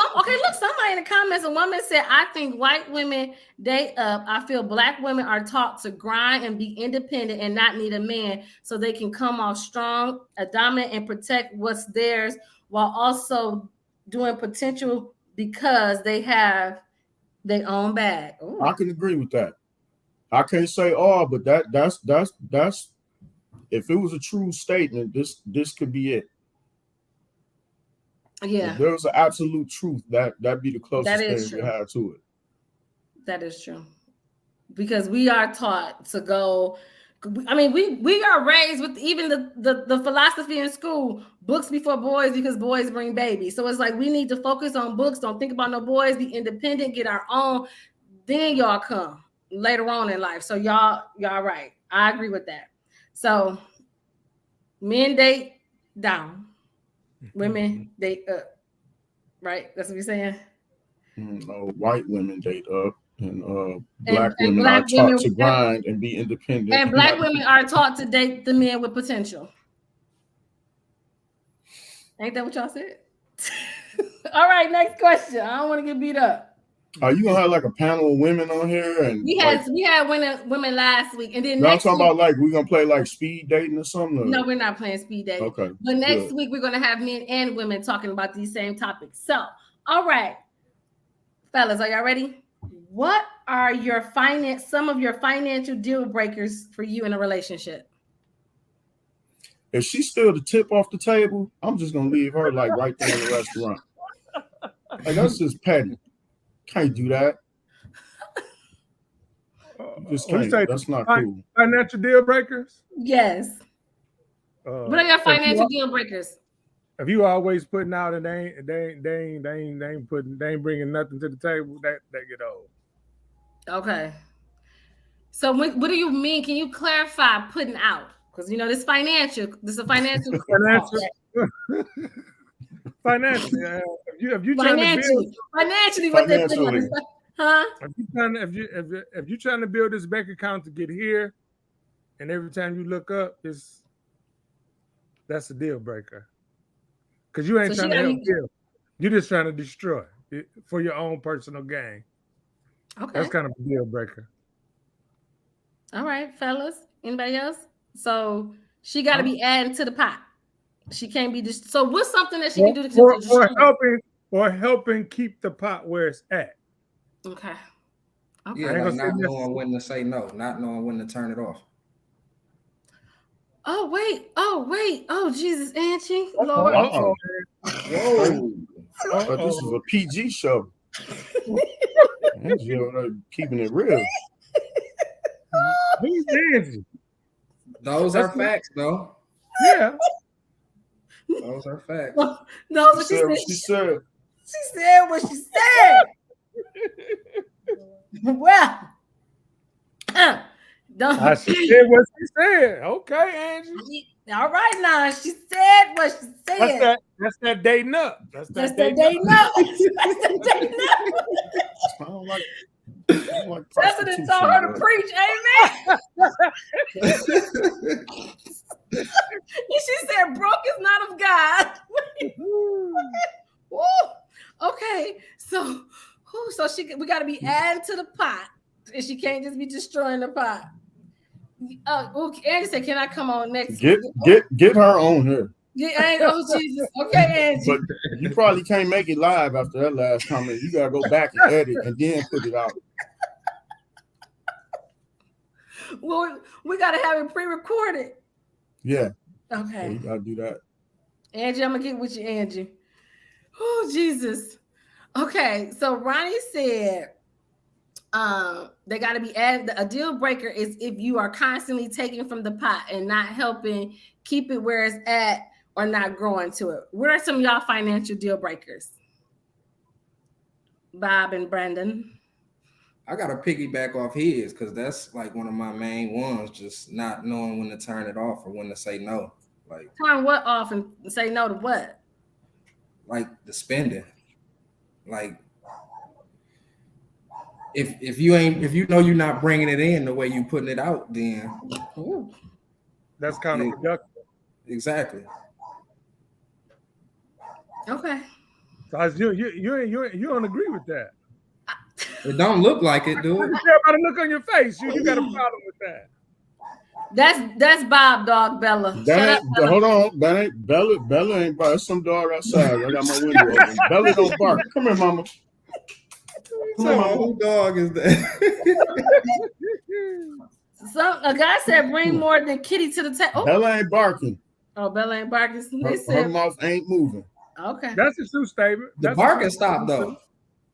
Speaker 1: somebody in the comments, a woman said, I think white women date up. I feel black women are taught to grind and be independent and not need a man so they can come off strong, dominant, and protect what's theirs while also doing potential because they have their own bag. Ooh.
Speaker 3: I can agree with that. I can't say all, but that's if it was a true statement, this could be it.
Speaker 1: Yeah.
Speaker 3: If there was an absolute truth, that'd be the closest thing we have to it.
Speaker 1: That is true. Because we are taught to go. I mean, we are raised with even the philosophy in school, books before boys because boys bring babies. So it's like we need to focus on books. Don't think about no boys. Be independent. Get our own. Then y'all come later on in life. So y'all right. I agree with that. So men date down. Women date up, right? That's what you're saying?
Speaker 3: No, white women date up, and black women are taught to grind and be independent.
Speaker 1: And black women are taught to date the men with potential. Ain't that what y'all said? All right, next question. I don't want to get beat up.
Speaker 3: Are you gonna have like a panel of women on here? And
Speaker 1: we had women last week, and then
Speaker 3: I'm talking about like we're gonna play like speed dating or something. Or?
Speaker 1: No, we're not playing speed dating.
Speaker 3: Okay,
Speaker 1: but next week we're gonna have men and women talking about these same topics. So, all right, fellas, are y'all ready? What are some of your financial deal breakers for you in a relationship?
Speaker 3: If she's still the tip off the table, I'm just gonna leave her like right there in the restaurant. Like that's just petty. Can't do that. You just
Speaker 4: What you
Speaker 3: can't.
Speaker 4: say?
Speaker 3: That's not cool.
Speaker 4: Financial deal breakers.
Speaker 1: Yes. What are your financial deal breakers?
Speaker 4: If you always putting out and they ain't bringing nothing to the table, that get old.
Speaker 1: Okay. So what do you mean? Can you clarify putting out? Because this is a financial.
Speaker 4: Financially, if you trying to build
Speaker 1: financially, what they putting out? Huh?
Speaker 4: If you trying to build this bank account to get here, and every time you look up, that's a deal breaker. Because you ain't trying to help build. You're just trying to destroy it for your own personal gain.
Speaker 1: Okay.
Speaker 4: That's kind of a deal breaker.
Speaker 1: All right, fellas. Anybody else? So she got to be adding to the pot. She can't be just. So what's something that she can do
Speaker 4: or helping keep the pot where it's at?
Speaker 1: Okay.
Speaker 2: Yeah, like not knowing when to say no, not knowing when to turn it off.
Speaker 1: Oh wait. Oh Jesus, Angie.
Speaker 3: Lord.
Speaker 2: Whoa.
Speaker 3: But this is a PG show. Angie, keeping it real.
Speaker 4: Who's Angie?
Speaker 2: Those are facts, though.
Speaker 4: Yeah.
Speaker 2: Those are facts.
Speaker 1: No, what she said. She said what she said. Well,
Speaker 4: she said what she said. Okay, Angie.
Speaker 1: All right, now she said what she said.
Speaker 4: That's that dating up. That's that dating
Speaker 1: up. That's that dating up. President told her to preach, amen. She said, "Broke is not of God." Okay, so we got to be adding to the pot, and she can't just be destroying the pot. Angie said, "Can I come on next?"
Speaker 3: Get her on here.
Speaker 1: Jesus. Okay, Angie.
Speaker 3: But you probably can't make it live after that last comment. You gotta go back and edit and then put it out.
Speaker 1: Well, we gotta have it pre-recorded.
Speaker 3: Yeah.
Speaker 1: Okay.
Speaker 3: Yeah, you gotta do that.
Speaker 1: Angie, I'm gonna get with you, Angie. Oh, Jesus. Okay, so Ronnie said they got to be added. A deal breaker is if you are constantly taking from the pot and not helping keep it where it's at or not growing to it. What are some of y'all financial deal breakers? Bob and Brandon.
Speaker 2: I got to piggyback off his because that's like one of my main ones, just not knowing when to turn it off or when to say no. Like
Speaker 1: turn what off and say no to what?
Speaker 2: Like the spending. Like if you know you're not bringing it in the way you putting it out, then
Speaker 4: that's kind of productive.
Speaker 2: Exactly.
Speaker 4: Okay. So you don't agree with that?
Speaker 2: It don't look like it, dude.
Speaker 4: Everybody look on your face. You got a problem with that?
Speaker 1: That's Bob, dog, Bella.
Speaker 3: Hold on, that ain't Bella. Bella ain't bark. There's some dog outside. I got my window open. Bella don't bark. Come here, mama.
Speaker 2: Who dog is that?
Speaker 1: A guy said, "Bring more than Kitty to the table." Oh.
Speaker 3: Bella ain't barking.
Speaker 1: Oh, Bella ain't barking.
Speaker 3: Her mouth ain't moving.
Speaker 1: Okay,
Speaker 4: that's a true statement.
Speaker 2: The barking stopped though.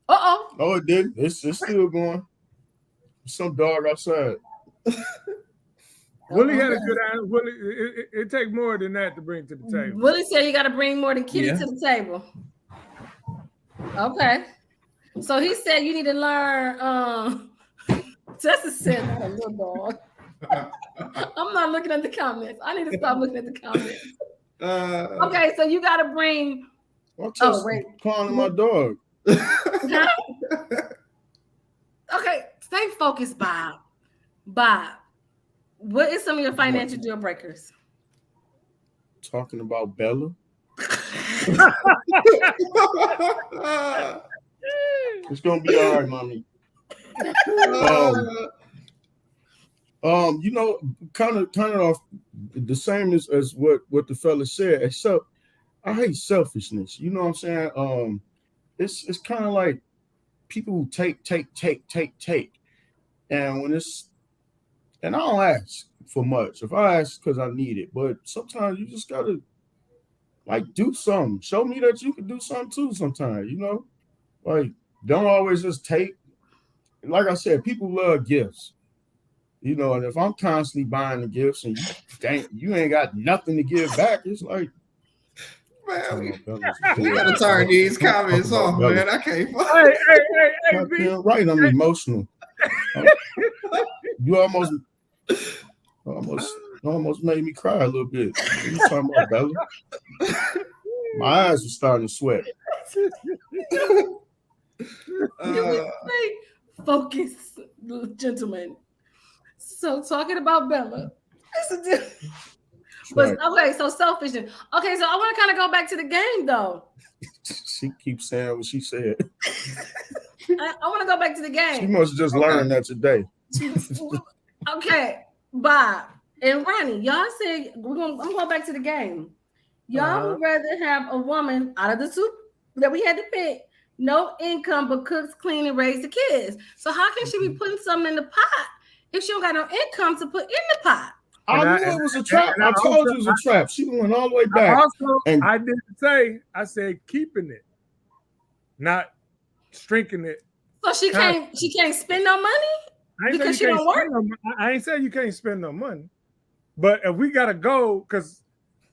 Speaker 3: Oh, it did. It's still going. Some dog outside.
Speaker 4: Willie had a good answer. Willie, it takes more than that to bring to the table.
Speaker 1: Willie said you got to bring more than Kitty to the table. Okay. So he said you need to learn. Tessa said not a little dog. I'm not looking at the comments. I need to stop looking at the comments. Okay, so you got to bring.
Speaker 3: I'm just calling my dog.
Speaker 1: Okay, stay focused, Bob. Bob, what is some of your financial deal breakers?
Speaker 3: Talking about Bella. It's gonna be all right, mommy. Kind of off the same as what the fella said, except I hate selfishness. You know what I'm saying? It's kind of like people who take, and and I don't ask for much. If I ask because I need it, but sometimes you just gotta like do something. Show me that you can do something too. Sometimes, you know. Like, don't always just take. Like I said, people love gifts. You know, and if I'm constantly buying the gifts and you ain't got nothing to give back, it's like,
Speaker 2: Man, we gotta turn these comments off, man. I can't.
Speaker 4: Hey, B.
Speaker 3: Right, I'm emotional. You almost made me cry a little bit. What are you talking about, Bella? My eyes are starting to sweat.
Speaker 1: Focus, gentlemen. So talking about Bella. But okay, so selfishness. Okay, so I want to kind of go back to the game though.
Speaker 3: She keeps saying what she said.
Speaker 1: I want to go back to the game.
Speaker 3: She must just learn that today.
Speaker 1: Okay, Bob and Ronnie, y'all said I'm going back to the game. Y'all would rather have a woman out of the two that we had to pick, no income but cooks, clean, and raise the kids. So how can she be putting something in the pot if she don't got no income to put in the pot?
Speaker 3: I knew it was a trap. I told you it was a trap. She went all the way back.
Speaker 4: I didn't say. I said keeping it, not shrinking it.
Speaker 1: So she can't spend no money because she don't work.
Speaker 4: I ain't saying you can't spend no money, but if we gotta go, because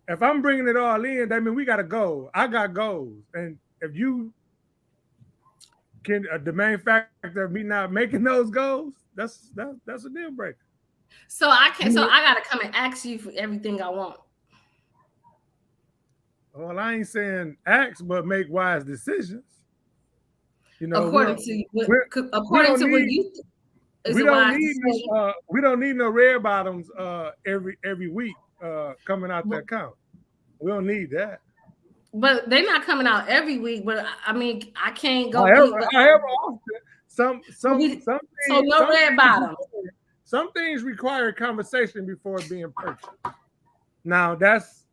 Speaker 4: if I'm bringing it all in, that means we gotta go. I got goals, and if you can, the main factor of me not making those goals, that's a deal breaker.
Speaker 1: So I gotta come and ask you for everything I want.
Speaker 4: Well, I ain't saying ask, but make wise decisions. You know,
Speaker 1: according to what you.
Speaker 4: We don't need no red bottoms every week coming out the account. We don't need that.
Speaker 1: But they're not coming out every week. But I mean, I can't go.
Speaker 4: However often, some things,
Speaker 1: so no red bottoms.
Speaker 4: Some things require conversation before being purchased. Now that's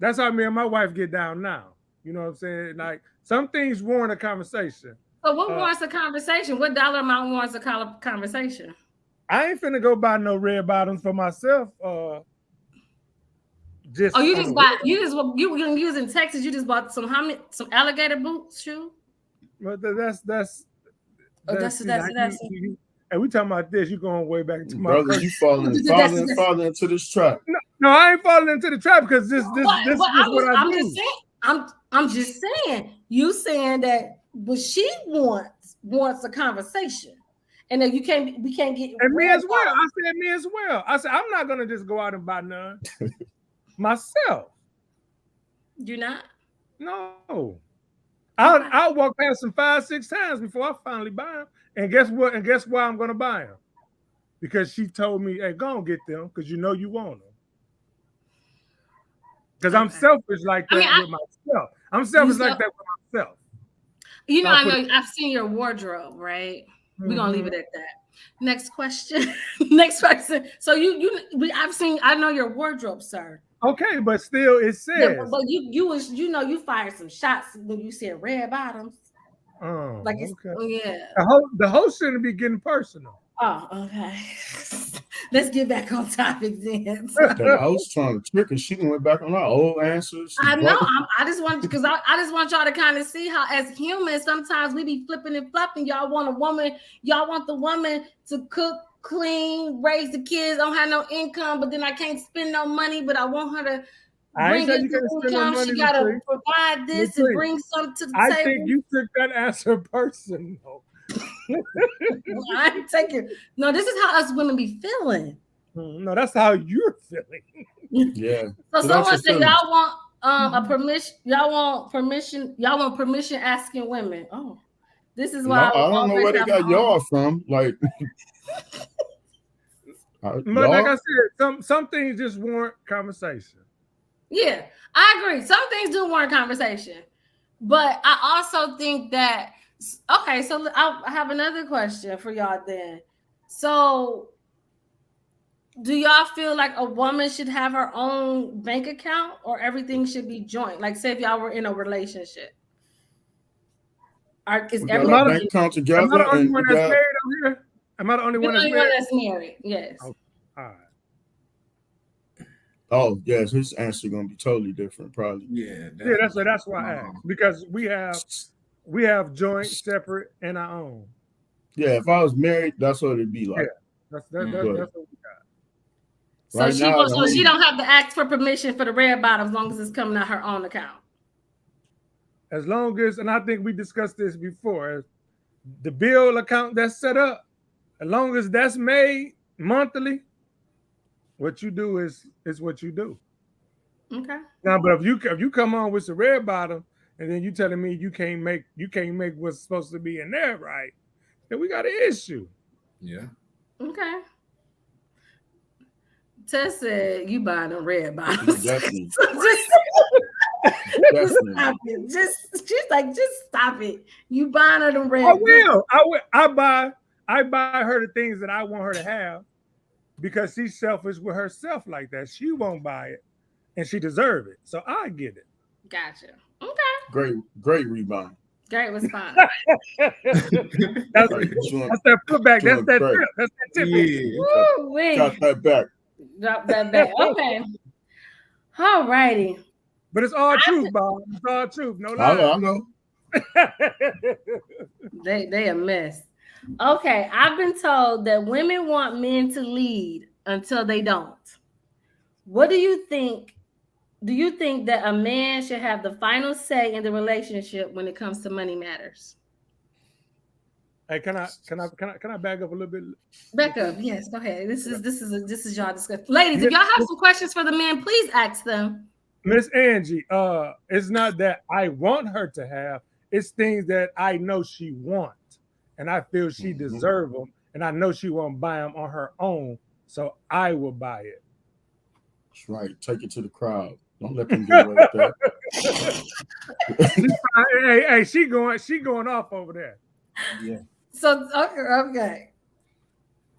Speaker 4: how me and my wife get down now. You know what I'm saying? Like some things warrant a conversation.
Speaker 1: So what warrants a conversation? What dollar amount warrants a conversation?
Speaker 4: I ain't finna go buy no red bottoms for myself. You was in Texas. You just bought some alligator boot shoe. But that's. And we talking about this, you going way back into my
Speaker 3: brother. You falling into this trap.
Speaker 4: No, I ain't falling into the trap because this is what I do.
Speaker 1: I'm just saying. You saying that what she wants a conversation, and then we can't get.
Speaker 4: And me as well. I said me as well. I said I'm not gonna just go out and buy none myself.
Speaker 1: You're not.
Speaker 4: No. I'll walk past them 5-6 times before I finally buy them. And guess what? And guess why I'm going to buy them? Because she told me, hey, go and get them because you know you want them. Because I'm selfish like that with myself. I'm selfish like that with myself.
Speaker 1: You know, I know I've seen your wardrobe, right? Mm-hmm. We're going to leave it at that. Next question. Next question. So I know your wardrobe, sir.
Speaker 4: Okay, but still it says.
Speaker 1: Yeah, but you fired some shots when you said red bottoms.
Speaker 4: Oh,
Speaker 1: like it's,
Speaker 4: okay.
Speaker 1: Yeah.
Speaker 4: The host shouldn't be getting personal.
Speaker 1: Oh, okay. Let's get back on topic then.
Speaker 3: The host trying to trick her. She went back on her old answers.
Speaker 1: I know. I just want y'all to kind of see how, as humans, sometimes we be flipping and flopping. Y'all want a woman. Y'all want the woman to cook, clean, raise the kids. I don't have no income, but then I can't spend no money. But I want her to bring in some income. She gotta provide this and bring something to the table.
Speaker 4: I think you took that answer personal.
Speaker 1: I'm taking. No, this is how us women be feeling.
Speaker 4: No, that's how you're feeling.
Speaker 3: Yeah.
Speaker 1: So someone said y'all want a permission. Y'all want permission. Y'all want permission asking women. Oh, this is why
Speaker 3: I don't know where they got y'all from. Like.
Speaker 4: But like I said, some things just warrant conversation.
Speaker 1: Yeah, I agree. Some things do warrant conversation, but I also think that okay. So I have another question for y'all then. So, do y'all feel like a woman should have her own bank account, or everything should be joint? Like, say if y'all were in a relationship,
Speaker 3: is everybody bank account together?
Speaker 4: Am I the only one that's married over here? Am I the only one
Speaker 1: that's married? Yes.
Speaker 4: Okay. All right.
Speaker 3: Oh yes, his answer gonna be totally different, probably.
Speaker 2: Yeah,
Speaker 4: that's why I asked, because we have we have joint, separate, and our own.
Speaker 3: Yeah, if I was married, that's what it'd be like.
Speaker 4: That's
Speaker 3: But
Speaker 4: what we got.
Speaker 1: So
Speaker 3: right
Speaker 1: she
Speaker 3: now,
Speaker 1: so she don't have to ask for permission for the red bottom as long as it's coming out her own account.
Speaker 4: As long as, and I think we discussed this before, the bill account that's set up, as long as that's made monthly, what you do is what you do.
Speaker 1: Okay.
Speaker 4: Now, but if you come on with the red bottom and then you telling me you can't make what's supposed to be in there right, then we got an issue.
Speaker 2: Yeah.
Speaker 1: Okay. Tess said you buying them red bottoms.
Speaker 3: Definitely.
Speaker 1: Just stop it. She's like, just stop it. You buying her them red.
Speaker 4: I will. I buy her the things that I want her to have because she's selfish with herself like that. She won't buy it, and she deserve it. So I get it.
Speaker 1: Gotcha. Okay.
Speaker 3: Great rebound.
Speaker 1: Great response.
Speaker 4: That's that putback. That's that tip. That's that tip.
Speaker 2: Yeah.
Speaker 1: Woo-wee.
Speaker 3: Got that back.
Speaker 1: Drop that back. Okay. All righty.
Speaker 4: But it's all truth, Bob. It's all truth. No
Speaker 3: I
Speaker 4: lie.
Speaker 3: know.
Speaker 1: They a mess. Okay, I've been told that women want men to lead until they don't. What do you think? Do you think that a man should have the final say in the relationship when it comes to money matters?
Speaker 4: Hey, can I back up a little bit?
Speaker 1: Back up, yes. Go ahead. This is y'all discussion. Ladies, if y'all have some questions for the men, please ask them.
Speaker 4: Miss Angie, it's not that I want her to have, it's things that I know she wants, and I feel she deserves them, and I know she won't buy them on her own, so I will buy it.
Speaker 3: That's right. Take it to the crowd. Don't let them get away with that.
Speaker 4: Hey, she going off over there.
Speaker 3: Yeah.
Speaker 1: So okay.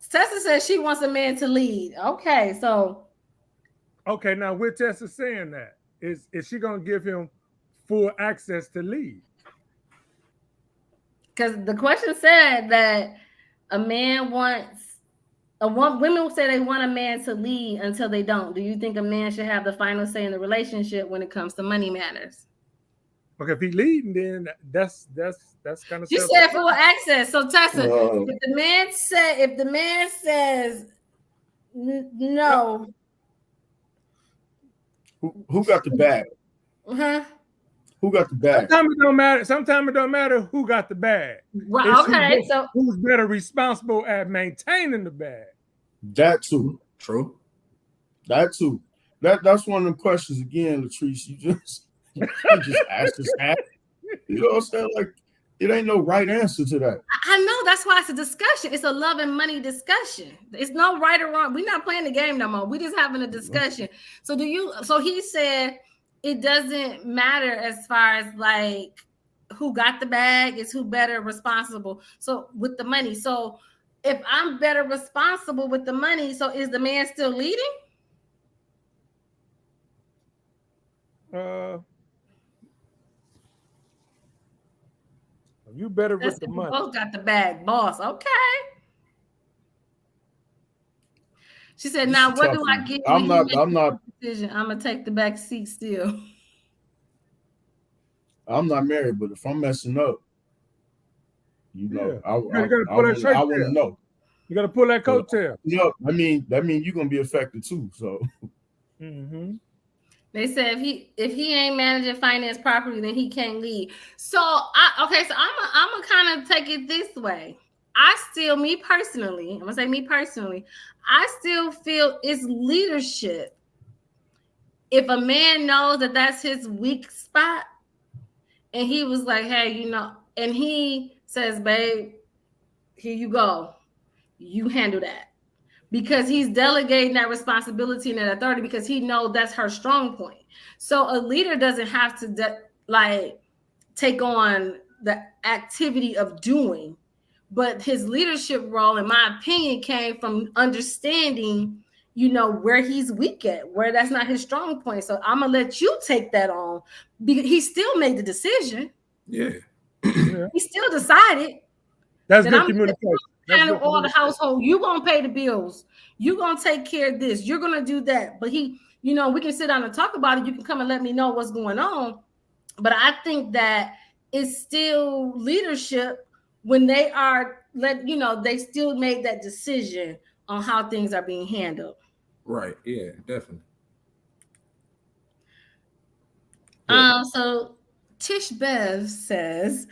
Speaker 1: Tessa says she wants a man to lead. Okay, so
Speaker 4: Okay, now with Tessa saying that, is she gonna give him full access to lead?
Speaker 1: because the question said that a man wants women will say they want a man to lead until they don't. Do you think a man should have the final say in the relationship when it comes to money matters?
Speaker 4: Okay, if he leading, then that's kind of.
Speaker 1: You said full access. So Tessa,
Speaker 3: Whoa.
Speaker 1: if the man says no,
Speaker 3: Who got the bag?
Speaker 1: uh-huh.
Speaker 3: Who got the bag?
Speaker 4: Sometimes it don't matter. Sometimes it don't matter who got the bag.
Speaker 1: Well,
Speaker 4: It's
Speaker 1: okay, so
Speaker 4: who's better responsible at maintaining the bag?
Speaker 3: That too.
Speaker 2: True.
Speaker 3: That too. That's one of the questions again, Latrice. You just ask us that. You know what I'm saying? Like it ain't no right answer to that.
Speaker 1: I know that's why it's a discussion. It's a love and money discussion. It's no right or wrong. We're not playing the game no more. We're just having a discussion. So he said it doesn't matter as far as like who got the bag, it's who better responsible. So with the money. So if I'm better responsible with the money, so is the man still leading?
Speaker 4: You better with the money.
Speaker 1: Both got the bag, boss. Okay. She said,
Speaker 3: This
Speaker 1: now
Speaker 3: is
Speaker 1: what
Speaker 3: tough
Speaker 1: do I
Speaker 3: one.
Speaker 1: get?
Speaker 3: I'm not
Speaker 1: decision. I'm gonna take the back seat still.
Speaker 3: married, but if I'm messing up, you know,
Speaker 4: Yeah.
Speaker 3: I
Speaker 4: You gotta pull that shirt
Speaker 3: want to
Speaker 4: down.
Speaker 3: know.
Speaker 4: You got to pull that coattail.
Speaker 3: You know, that mean you're gonna be affected too. So
Speaker 4: Mm-hmm.
Speaker 1: They said if he ain't managing finance properly, then he can't lead. So I'm gonna kind of take it this way. I still feel it's leadership. If a man knows that that's his weak spot, and he was like, hey, and he says, babe, here you go. You handle that. Because he's delegating that responsibility and that authority because he knows that's her strong point. So a leader doesn't have to take on the activity of doing, but his leadership role, in my opinion, came from understanding, where he's weak at, where that's not his strong point. So I'm gonna let you take that on. He still made the decision.
Speaker 2: Yeah.
Speaker 1: He still decided.
Speaker 4: That's
Speaker 1: Then
Speaker 4: good
Speaker 1: I'm
Speaker 4: communication.
Speaker 1: handle all the household. You're gonna pay the bills. You're gonna take care of this. You're gonna do that. But we can sit down and talk about it. You can come and let me know what's going on. But I think that is still leadership when they are they still made that decision on how things are being handled.
Speaker 2: Right. Yeah, definitely.
Speaker 1: So Tish Bev says,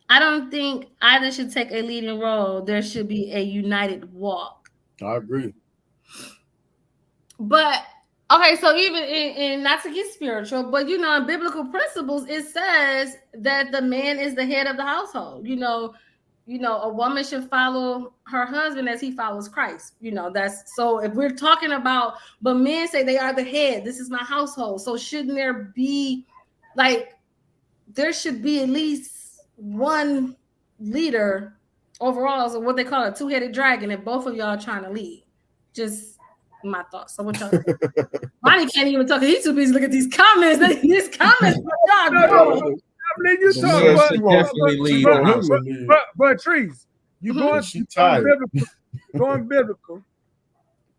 Speaker 1: I don't think either should take a leading role. There should be a united walk.
Speaker 3: I agree.
Speaker 1: But okay, so even in not to get spiritual, but in biblical principles, it says that the man is the head of the household. A woman should follow her husband as he follows Christ. That's so if we're talking about, but men say they are the head. This is my household. So shouldn't there be there should be at least one leader overall, so what they call a two-headed dragon, if both of y'all are trying to lead. Just my thoughts. So what y'all Bonnie can't even talk. He's too busy looking at these comments. These comments, what y'all doing?
Speaker 4: I mean, you talk
Speaker 2: definitely lead.
Speaker 4: But Trees, you going biblical,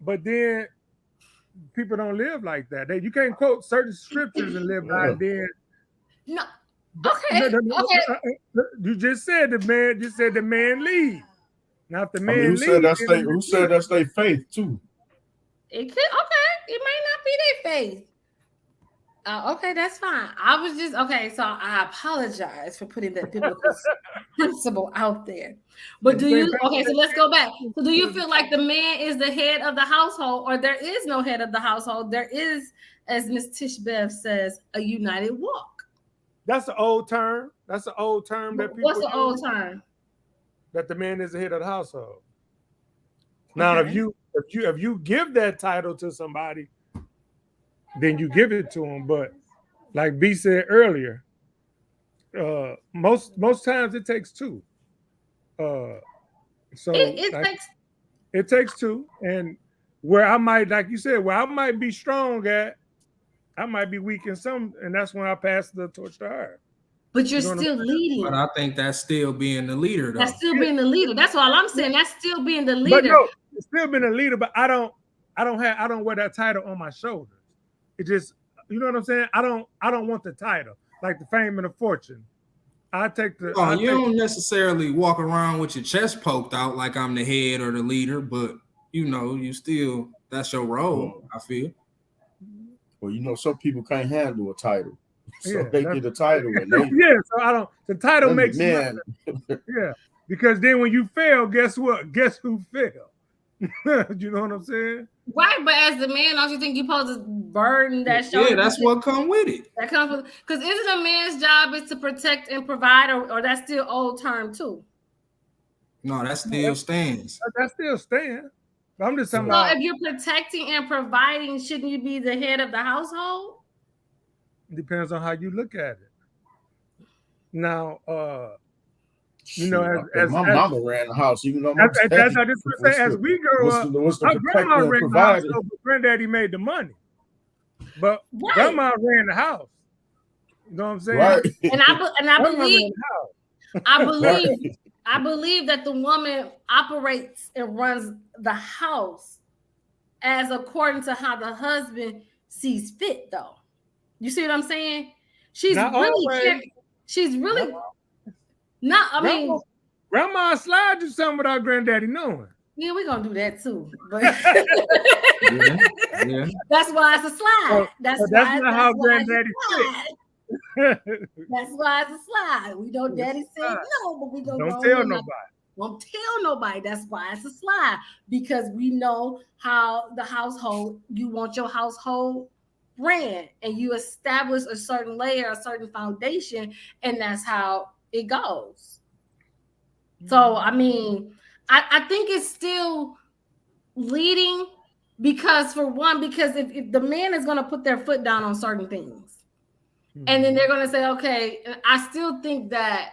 Speaker 4: but then people don't live like that. You can't quote certain scriptures and live by it. Then
Speaker 1: no. Okay.
Speaker 4: You just said the man. You said the man lead. Now if the man
Speaker 3: who said that's their faith too?
Speaker 1: It could. Okay, it may not be their faith. Okay, that's fine. I was just so I apologize for putting that biblical principle out there. But so let's go back. So do you feel like the man is the head of the household, or there is no head of the household? There is, as Miss Tish Bev says, a united walk.
Speaker 4: That's an old term. That's an old term that people.
Speaker 1: What's the old term?
Speaker 4: That the man is the head of the household. Now, if you give that title to somebody, then you give it to them. But like B said earlier, most times it takes two. So it takes two, and where I might, like you said, where I might be strong at, I might be weak in some, and that's when I pass the torch to her.
Speaker 1: But you're still leading.
Speaker 2: But I think that's still being the leader, though.
Speaker 1: That's still being the leader. That's all I'm saying. That's still being the leader.
Speaker 4: But no, it's still being a leader, but I don't wear that title on my shoulders. It just, you know what I'm saying? I don't want the title, like the fame and the fortune. I take the.
Speaker 2: Oh, you don't necessarily walk around with your chest poked out like I'm the head or the leader, but you still, that's your role. I feel.
Speaker 3: Well, some people can't handle a title, so they get a title. And they,
Speaker 4: so the title makes sense. Yeah, because then when you fail, guess what? Guess who failed? You know what I'm saying?
Speaker 1: Right, but as the man, don't you think you're supposed to burden that shoulder?
Speaker 2: Yeah, that's what come with it.
Speaker 1: That comes with, because isn't a man's job is to protect and provide, or that's still old term too?
Speaker 2: No, that still stands.
Speaker 4: That still stands. I'm just talking
Speaker 1: about. So if you're protecting and providing, shouldn't you be the head of the household?
Speaker 4: Depends on how you look at it. Now,
Speaker 3: as my mama ran the house, even though
Speaker 4: as we grow up, our grandma ran the house, so granddaddy made the money, but grandma ran the house. You know what I'm saying?
Speaker 3: Right.
Speaker 1: And I believe that the woman operates and runs the house as according to how the husband sees fit, though. You see what I'm saying? She's really not. I mean,
Speaker 4: grandma slide you something without granddaddy knowing.
Speaker 1: Yeah, we're gonna do that too. But yeah. That's why it's a slide. That's
Speaker 4: not how granddaddy fit.
Speaker 1: That's why it's a slide. We know daddy said no, but we don't
Speaker 4: tell nobody.
Speaker 1: Won't tell nobody. That's why it's a slide, because we know how the household, you want your household ran, and you establish a certain layer, a certain foundation, and that's how it goes. So I mean, I think it's still leading, because if the man is going to put their foot down on certain things, and then they're going to say, okay, I still think that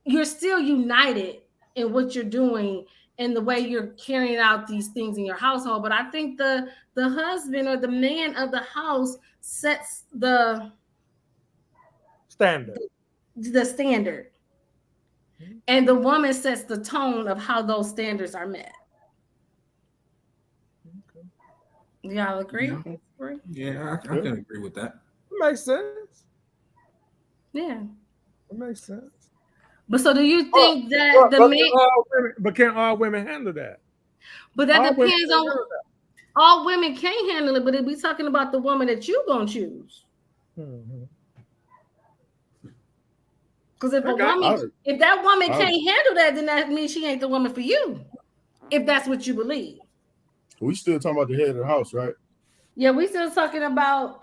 Speaker 1: you're still united in what you're doing and the way you're carrying out these things in your household. But I think the husband or the man of the house sets the
Speaker 4: standard.
Speaker 1: And the woman sets the tone of how those standards are met. Okay. Y'all agree?
Speaker 2: Yeah, I can agree with that.
Speaker 4: Makes sense.
Speaker 1: Yeah.
Speaker 4: That makes sense.
Speaker 1: But so do you think that the man?
Speaker 4: But can all women handle that?
Speaker 1: But that
Speaker 4: all women
Speaker 1: depends on. All women can't handle it, but if we talking about the woman that you gonna choose.
Speaker 4: Mm-hmm.
Speaker 1: Because if if that woman can't handle that, then that means she ain't the woman for you. If that's what you believe.
Speaker 3: We still talking about the head of the house, right?
Speaker 1: Yeah, we still talking about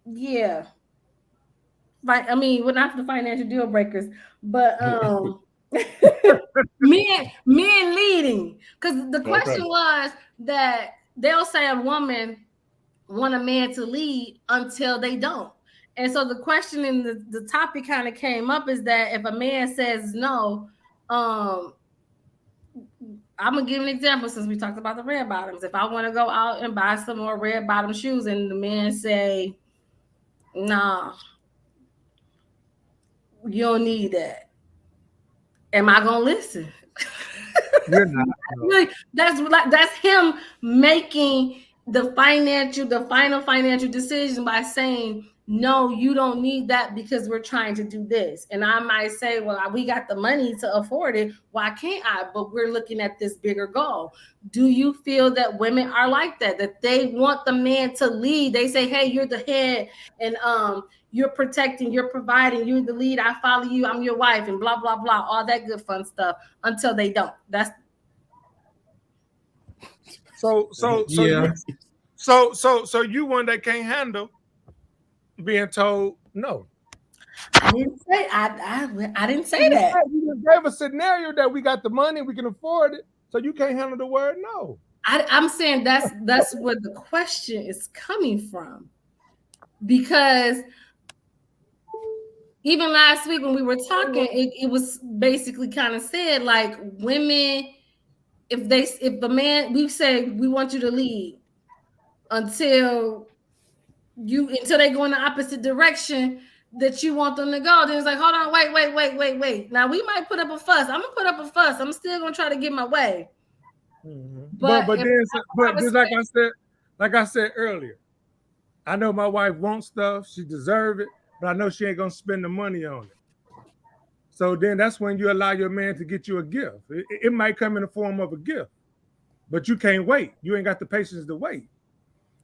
Speaker 1: yeah. Right. I mean, we're not the financial deal breakers, but men leading. Because the question was that they'll say a woman want a man to lead until they don't. And so the question in the topic kind of came up is that if a man says no, I'm gonna give an example since we talked about the red bottoms. If I want to go out and buy some more red bottom shoes and the man say, nah, you don't need that. Am I gonna listen?
Speaker 4: You're not.
Speaker 1: No. That's him making the final financial decision by saying, no, you don't need that because we're trying to do this. And I might say, well, we got the money to afford it. Why can't I? But we're looking at this bigger goal. Do you feel that women are like that? That they want the man to lead? They say, hey, you're the head, and you're protecting, you're providing, you're the lead. I follow you. I'm your wife, and blah blah blah. All that good fun stuff until they don't. That's
Speaker 4: so
Speaker 2: yeah.
Speaker 4: So you one that can't handle being told no.
Speaker 1: I didn't say I didn't say that.
Speaker 4: You gave a scenario that we got the money, we can afford it, so you can't handle the word no.
Speaker 1: I'm saying that's where the question is coming from, because even last week when we were talking, it was basically kind of said like women, if the man, we say we want you to lead until they go in the opposite direction that you want them to go. Then it's like, hold on, wait. Now we might put up a fuss. I'm gonna put up a fuss. I'm still gonna try to get my way.
Speaker 4: Mm-hmm. But just like I said earlier, I know my wife wants stuff, she deserves it, but I know she ain't gonna spend the money on it. So then that's when you allow your man to get you a gift. It might come in the form of a gift, but you can't wait. You ain't got the patience to wait.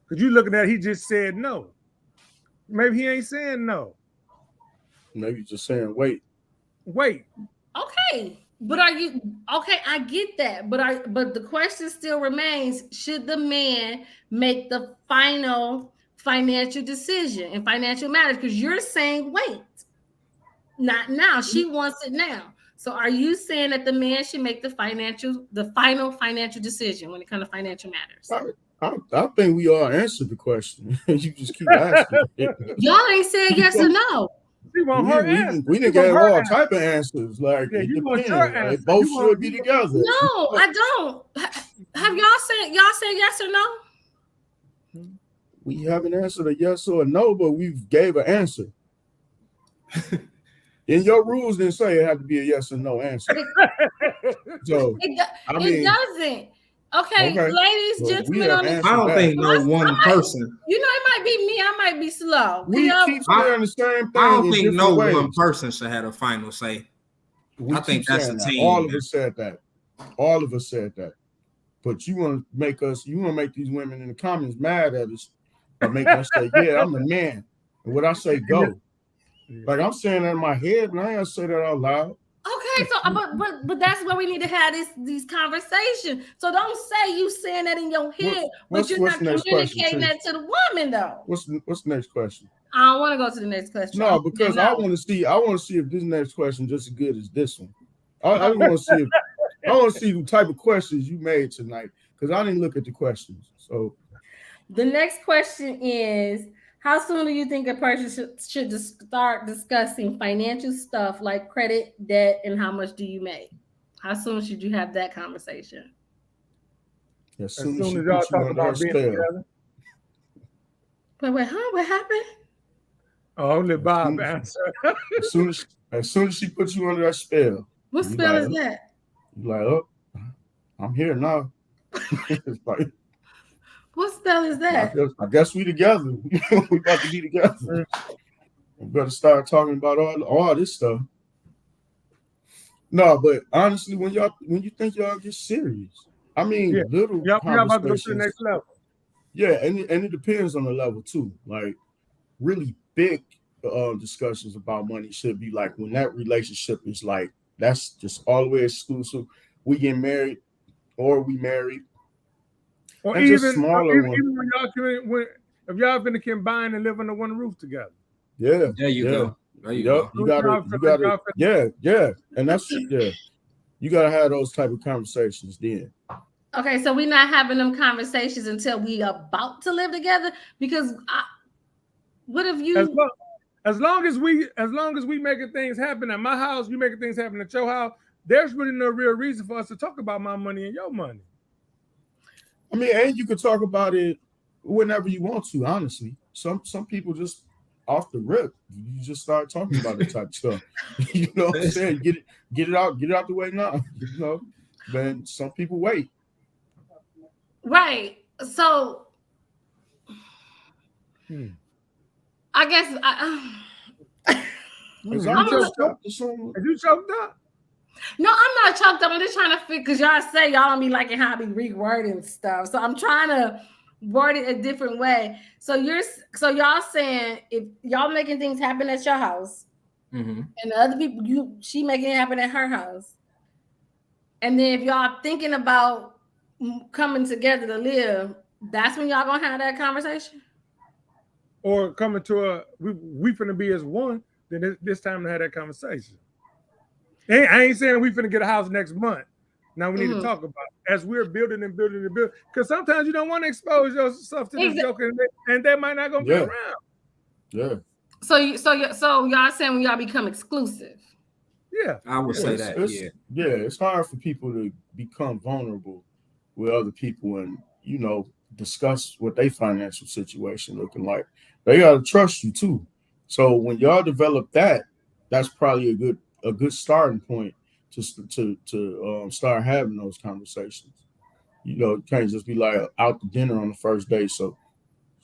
Speaker 4: Because you're looking at he just said no. Maybe he ain't saying no.
Speaker 3: Maybe just saying wait.
Speaker 1: Okay. But are you okay? I get that, but the question still remains: should the man make the final financial decision in financial matters? Because you're saying wait, not now. She wants it now. So are you saying that the man should make the final financial decision when it comes to financial matters?
Speaker 3: I think we all answered the question. You just keep asking.
Speaker 1: Y'all ain't said yes or no.
Speaker 4: We
Speaker 3: didn't get all type of answers. Like it depends. They both should be together.
Speaker 1: No, I don't. Have y'all said yes or no?
Speaker 3: We haven't answered a yes or a no, but we've gave an answer. In your rules, didn't say it had to be a yes or no answer. So
Speaker 1: it doesn't. Okay, ladies, gentlemen,
Speaker 2: I don't think no one person.
Speaker 1: You know, it might be me. I might be slow.
Speaker 3: We keep saying the same thing.
Speaker 2: I don't think no one person should have a final say. I think that's a team.
Speaker 3: All of us said that. But you want to make these women in the comments mad at us by making us say, yeah, I'm the man. And what I say, go. Like I'm saying that in my head, and I ain't say that out loud.
Speaker 1: Okay, so but that's where we need to have these conversations. So don't say you saying that in your head, but you're not communicating that to the woman though.
Speaker 3: What's the next question?
Speaker 1: I don't want to go to the next question.
Speaker 3: No, because I want to see if this next question just as good as this one. I want to see the type of questions you made tonight, because I didn't look at the questions. So
Speaker 1: the next question is, how soon do you think a person should start discussing financial stuff like credit, debt, and how much do you make? How soon should you have that conversation?
Speaker 3: As soon as y'all talk about being together.
Speaker 1: Wait, huh? What happened?
Speaker 4: Oh, only Bob answer.
Speaker 3: As soon as she puts you under that spell.
Speaker 1: What spell is that?
Speaker 3: You're like, oh, I'm here now. It's like,
Speaker 1: what spell is that?
Speaker 3: I guess we together. We about to be together. We better start talking about all this stuff. No, but honestly, when you think y'all get serious, I mean,
Speaker 4: Yeah.
Speaker 3: little
Speaker 4: Y'all about to go to the
Speaker 3: conversations.
Speaker 4: next level.
Speaker 3: Yeah, and it depends on the level too. Like really big discussions about money should be like when that relationship is like that's just all the way exclusive. We get married or we married.
Speaker 4: Or
Speaker 3: And
Speaker 4: even,
Speaker 3: just smaller ones.
Speaker 4: even if y'all gonna combine and live under one roof together.
Speaker 3: Yeah.
Speaker 2: There you go. There you
Speaker 3: Yep.
Speaker 2: go.
Speaker 3: You gotta, yeah. And that's you gotta have those type of conversations then.
Speaker 1: Okay, so we're not having them conversations until we about to live together because what if you
Speaker 4: as long as we making things happen at my house, you making things happen at your house, there's really no real reason for us to talk about my money and your money.
Speaker 3: I mean, and you can talk about it whenever you want to, honestly. Some people just off the rip, you just start talking about the type of stuff. You know what I'm saying? Get it out the way now. You know, then some people wait.
Speaker 1: Right. So I guess
Speaker 3: Are you choked up?
Speaker 1: No, I'm not choked up. I'm just trying to figure because y'all say y'all don't be liking how I be rewording stuff. So I'm trying to word it a different way. So y'all saying if y'all making things happen at your house, and the other people she making it happen at her house, and then if y'all thinking about coming together to live, that's when y'all gonna have that conversation.
Speaker 4: Or coming to we finna be as one. Then this time to have that conversation. I ain't saying we finna get a house next month. Now we need to talk about it as we're building and building and building. Because sometimes you don't want to expose yourself to this joke, and they might not gonna be around.
Speaker 3: Yeah.
Speaker 1: So y'all saying when y'all become exclusive?
Speaker 4: Yeah,
Speaker 2: I would say that.
Speaker 3: It's hard for people to become vulnerable with other people and discuss what their financial situation looking like. They gotta trust you too. So when y'all develop that, that's probably a good starting point to start having those conversations. You can't just be like out to dinner on the first day. So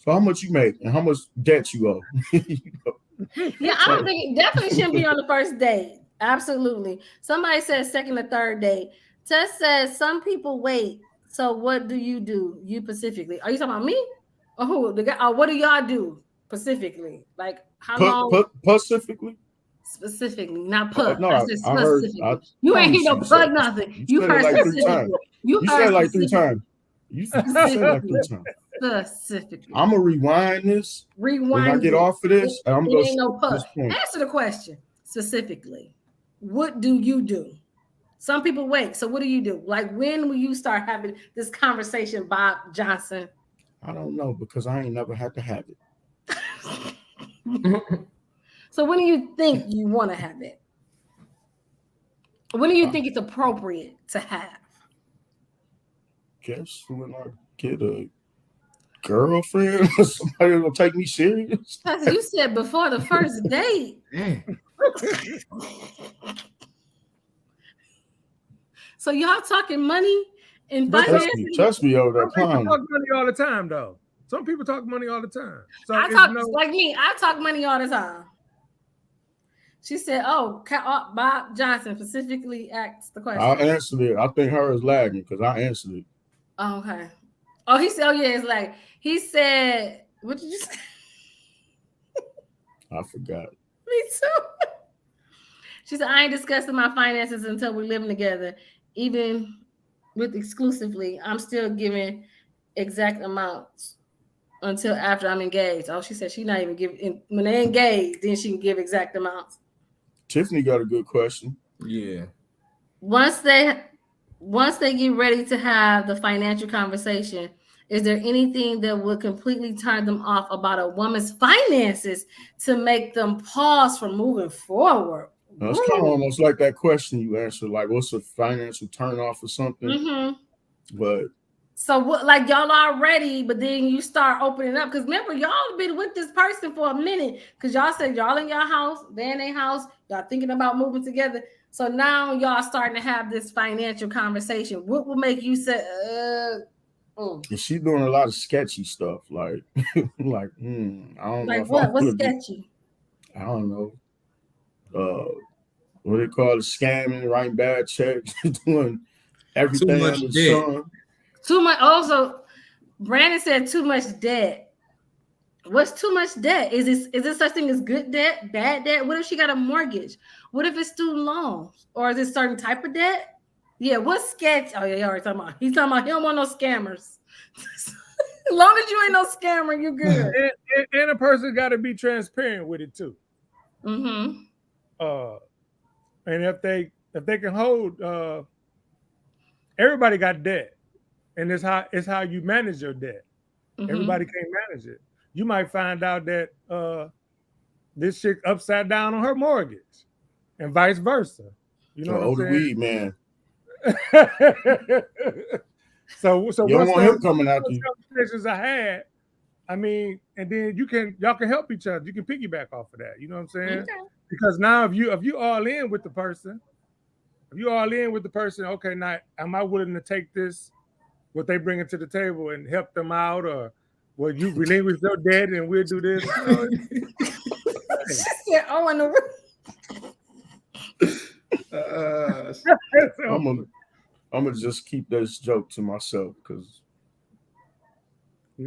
Speaker 3: how much you make and how much debt you owe.
Speaker 1: Yeah, I don't think it definitely shouldn't be on the first date. Absolutely. Somebody says second or third date. Tess says some people wait. So what do? You specifically? Are you talking about me or who? The guy? Or what do y'all do specifically? Like how long?
Speaker 3: Specifically?
Speaker 1: Specifically, not put.
Speaker 3: No,
Speaker 1: I said specifically. You ain't hear no put nothing. You heard
Speaker 3: like
Speaker 1: specifically.
Speaker 3: You said like 3 times. You said like 3 times.
Speaker 1: Specifically.
Speaker 3: I'm gonna rewind this. When I get off of this, I'm gonna
Speaker 1: ain't no put. Answer the question specifically. What do you do? Some people wait. So what do you do? Like when will you start having this conversation, Bob Johnson?
Speaker 3: I don't know because I ain't never had to have it.
Speaker 1: So when do you think you want to have it? When do you think it's appropriate to have?
Speaker 3: Guess when I get a girlfriend or somebody gonna take me serious.
Speaker 1: You said before the first date. So y'all talking money and finances?
Speaker 3: Trust me over that
Speaker 4: clown. People talk money all the time, though. Some people talk money all the time. So
Speaker 1: like me. I talk money all the time. She said, "Oh, Bob Johnson specifically asked the question."
Speaker 3: I answered it. I think her is lagging because I answered it.
Speaker 1: Oh, okay. Oh, he said, "Oh yeah, it's like he said." What did you say?
Speaker 3: I forgot.
Speaker 1: Me too. She said, "I ain't discussing my finances until we're living together. Even with exclusively, I'm still giving exact amounts until after I'm engaged." Oh, she said she's not even giving when they engaged, then she can give exact amounts.
Speaker 3: Tiffany got a good question.
Speaker 2: Yeah.
Speaker 1: Once they get ready to have the financial conversation, is there anything that would completely turn them off about a woman's finances to make them pause from moving forward?
Speaker 3: Now, it's kind of almost like that question you answered, like what's a financial turnoff or something?
Speaker 1: Mm-hmm.
Speaker 3: But
Speaker 1: so what, like y'all are ready, but then you start opening up because remember y'all been with this person for a minute because y'all said y'all in your house, they in their house, y'all thinking about moving together. So now y'all starting to have this financial conversation. What will make you say,
Speaker 3: She's doing a lot of sketchy stuff, like, I don't know.
Speaker 1: Like what? What's sketchy?
Speaker 3: I don't know, what they call it, scamming, writing bad checks, doing everything
Speaker 2: much
Speaker 3: under the
Speaker 2: debt.
Speaker 3: sun.
Speaker 1: Too much. Also, Brandon said too much debt. What's too much debt? Is this such thing as good debt, bad debt? What if she got a mortgage? What if it's student loans? Or is it certain type of debt? Yeah, what's sketch? Oh, yeah, you already talking about. He's talking about he don't want no scammers. As long as you ain't no scammer, you good.
Speaker 4: And a person got to be transparent with it too.
Speaker 1: Mm-hmm.
Speaker 4: And if they can hold, everybody got debt, and it's how you manage your debt.
Speaker 1: Mm-hmm.
Speaker 4: Everybody can't manage it. You might find out that this chick upside down on her mortgage, and vice versa. You know what I'm saying?
Speaker 3: Weed man.
Speaker 4: So
Speaker 3: you don't want him coming out
Speaker 4: those conversations I had, I mean, and then y'all can help each other. You can piggyback off of that. You know what I'm saying?
Speaker 1: Okay.
Speaker 4: Because now if you all in with the person, okay, now am I willing to take this, what they bring it to the table, and help them out, or will you relinquish your debt and we'll do this? You know?
Speaker 1: She said, "Oh, in the room."
Speaker 3: I'm gonna just keep this joke to myself because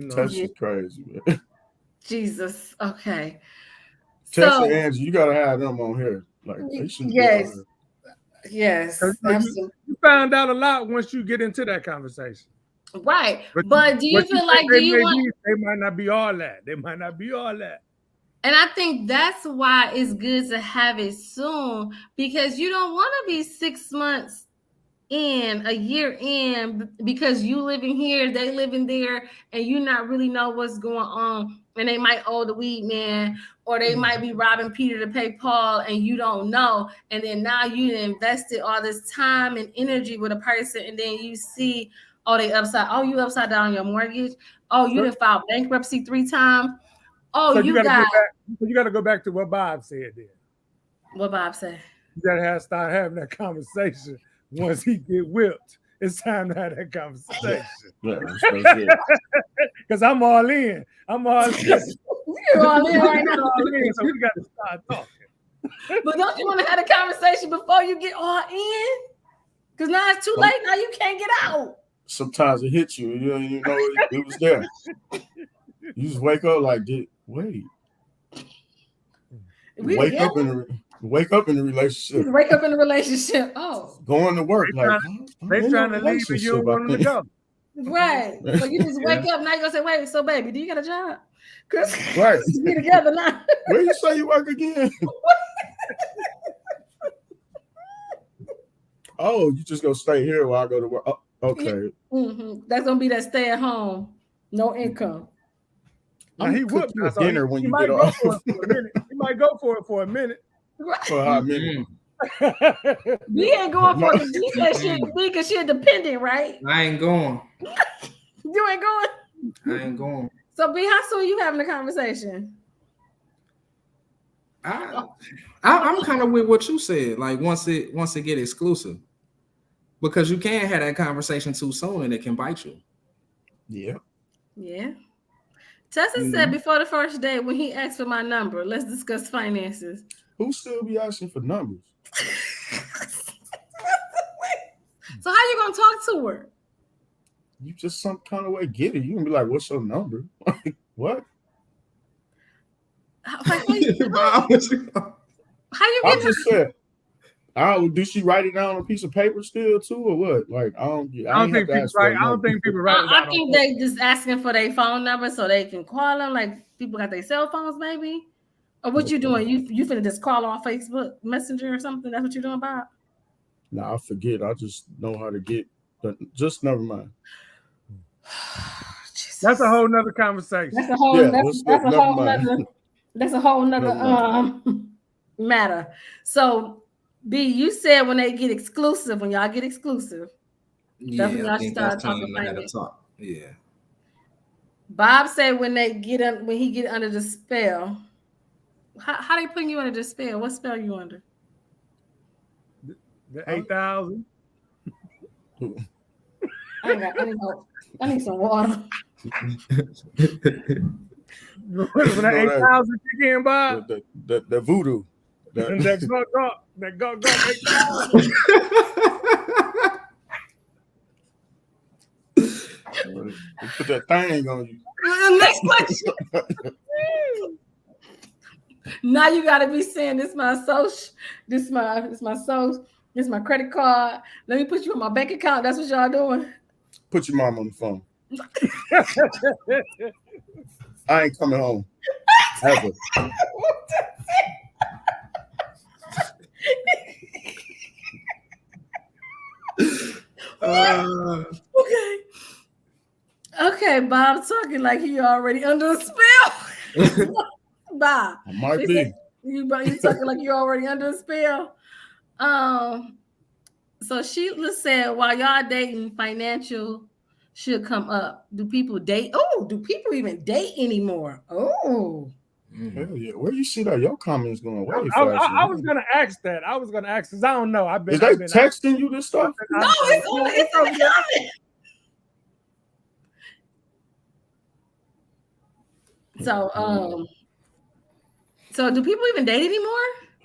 Speaker 3: Tessa's crazy, man.
Speaker 1: Jesus. Okay.
Speaker 3: Tessa and Angie, you gotta have them on here. Like they should.
Speaker 1: Yes. Yes.
Speaker 4: You found out a lot once you get into that conversation.
Speaker 1: Right. But do you feel like
Speaker 4: they might not be all that. They might not be all that.
Speaker 1: And I think that's why it's good to have it soon, because you don't want to be 6 months in, a year in, because you living here, they living there, and you not really know what's going on. And they might owe the weed man, or they might be robbing Peter to pay Paul, and you don't know. And then now you invested all this time and energy with a person, and then you see, you upside down on your mortgage. Oh, you done filed bankruptcy 3 times. Oh, so you
Speaker 4: got to go back to what Bob said then.
Speaker 1: What Bob said?
Speaker 4: You got to start having that conversation. Once he get whipped, it's time to have that conversation. Because I'm all in. I'm all in.
Speaker 1: You're all in right now.
Speaker 4: So we got to start talking.
Speaker 1: But don't you want to have a conversation before you get all in? Because now it's too late. Now you can't get out.
Speaker 3: Sometimes it hits you. You don't even know it was there. You just wake up like, wait. Wake up in the relationship.
Speaker 1: Wake up in the relationship. Oh.
Speaker 3: Going to work.
Speaker 4: They trying to leave and you don't want them to go.
Speaker 1: Right. So you just wake up, now you're going to say, wait, so baby, do you got a job? Because
Speaker 3: right.
Speaker 1: we together now.
Speaker 3: Where you say you work again? Oh, you just go stay here while I go to work. Oh, okay.
Speaker 1: Mm-hmm. That's going to be that stay at home, no income.
Speaker 4: Now he would
Speaker 3: you dinner when you get off.
Speaker 4: He might go for it for a minute.
Speaker 3: For a hot minute.
Speaker 1: We ain't going for it. You said shit because she's dependent, right?
Speaker 2: I ain't going.
Speaker 1: You ain't going?
Speaker 2: I ain't going.
Speaker 1: So B, how soon you having a conversation?
Speaker 2: I'm kind of with what you said. Like once it get exclusive, because you can't have that conversation too soon and it can bite you.
Speaker 3: Yeah.
Speaker 1: Yeah. Tessa said before the first day when he asked for my number, let's discuss finances.
Speaker 3: Who still be asking for numbers?
Speaker 1: So how you gonna talk to her?
Speaker 3: You just some kind of way get it. You can be like, "What's your number?" What?
Speaker 1: How you
Speaker 3: I just said, do she write it down on a piece of paper still too, or what? Like I don't think
Speaker 4: people write.
Speaker 1: I think they just asking for their phone number so they can call them. Like people got their cell phones, maybe. Or what you doing? You finna just call on Facebook Messenger or something? That's what you're doing, Bob?
Speaker 3: Nah, I forget. I just know how to get. But just never mind.
Speaker 4: That's a whole nother conversation.
Speaker 1: That's a whole nother matter. So B, you said when they get exclusive, when y'all get exclusive, that's when y'all start talking finance.
Speaker 2: Yeah.
Speaker 1: Bob said when he get under the spell. How they putting you under the spell? What spell you under?
Speaker 4: The 8,000.
Speaker 1: I need some water.
Speaker 4: When that 8,000 kick in, Bob.
Speaker 3: The voodoo.
Speaker 4: And that go 8,000.
Speaker 3: Put that thing on you.
Speaker 1: Next question. Now you gotta be saying this my social, this my social, this my credit card. Let me put you on my bank account. That's what y'all doing.
Speaker 3: Put your mom on the phone. I ain't coming home. Ever. Okay, Bob talking like he already under a spell. Bob, I might be.
Speaker 1: You talking like you already under a spell. So Sheila said, while y'all dating, financial should come up. Do people date? Oh, do people even date anymore? Oh,
Speaker 3: hell yeah. Where you see that? Your comments going way
Speaker 4: I
Speaker 3: faster.
Speaker 4: was gonna ask that. I was gonna ask because I don't know.
Speaker 3: Is they texting you this stuff?
Speaker 1: no, it's on the comment. So do people even date anymore?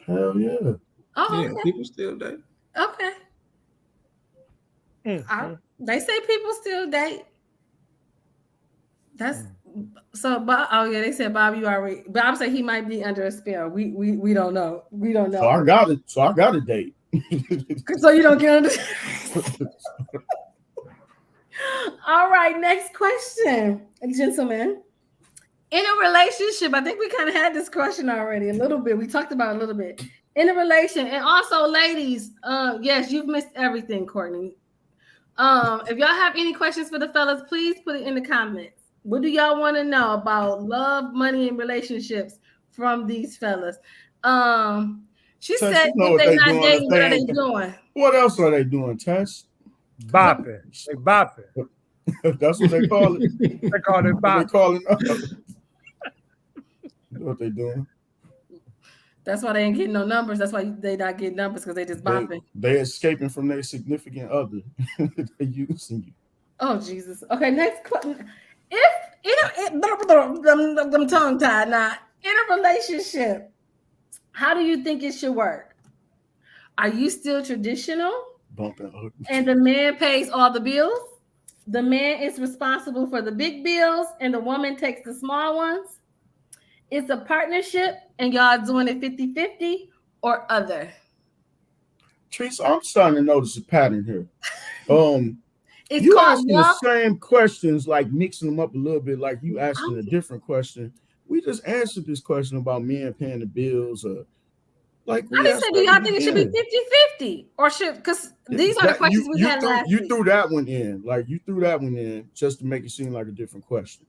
Speaker 3: Hell yeah.
Speaker 1: Oh,
Speaker 2: Yeah,
Speaker 1: okay.
Speaker 2: people still date.
Speaker 1: Okay. They say people still date. That's so. Bob, oh yeah, they said Bob. You already. Bob said he might be under a spell. We don't know. We don't know.
Speaker 3: So I got it. So I got a date.
Speaker 1: So you don't get under. All right. Next question, gentlemen. In a relationship, I think we kind of had this question already a little bit. We talked about it a little bit. In a relation, and also ladies, yes, you've missed everything, Courtney. If y'all have any questions for the fellas, please put it in the comments. What do y'all want to know about love, money, and relationships from these fellas? She
Speaker 3: Tess,
Speaker 1: said,
Speaker 3: you know
Speaker 1: if they're
Speaker 3: what
Speaker 1: not
Speaker 3: they doing,
Speaker 1: dating, what are they
Speaker 3: if they-
Speaker 1: doing?
Speaker 3: What else are they doing, Tess?
Speaker 4: Bopping. They bopping.
Speaker 3: That's what they call it.
Speaker 4: They call it
Speaker 3: What they
Speaker 4: bopping.
Speaker 3: calling up. You know what they doing?
Speaker 1: That's why they ain't getting no numbers. That's why they not getting numbers because they just bopping.
Speaker 3: They escaping from their significant other. They using you.
Speaker 1: Oh Jesus. Okay, next question. Them tongue tied now. In a relationship, how do you think it should work? Are you still traditional?
Speaker 3: Bumping ugly.
Speaker 1: And the man pays all the bills? The man is responsible for the big bills and the woman takes the small ones? It's a partnership and y'all doing it 50-50 or other?
Speaker 3: Teresa, I'm starting to notice a pattern here.
Speaker 1: It's
Speaker 3: You
Speaker 1: called
Speaker 3: asking
Speaker 1: love.
Speaker 3: the same questions, like mixing them up a little bit, like you asking a different question. We just answered this question about men paying the bills, or like we
Speaker 1: I just
Speaker 3: asked
Speaker 1: said, do
Speaker 3: at
Speaker 1: y'all
Speaker 3: the
Speaker 1: think it should be
Speaker 3: beginning.
Speaker 1: 50-50 or should, because these are the questions we had last
Speaker 3: You
Speaker 1: week.
Speaker 3: threw that one in, like you threw that one in just to make it seem like a different question.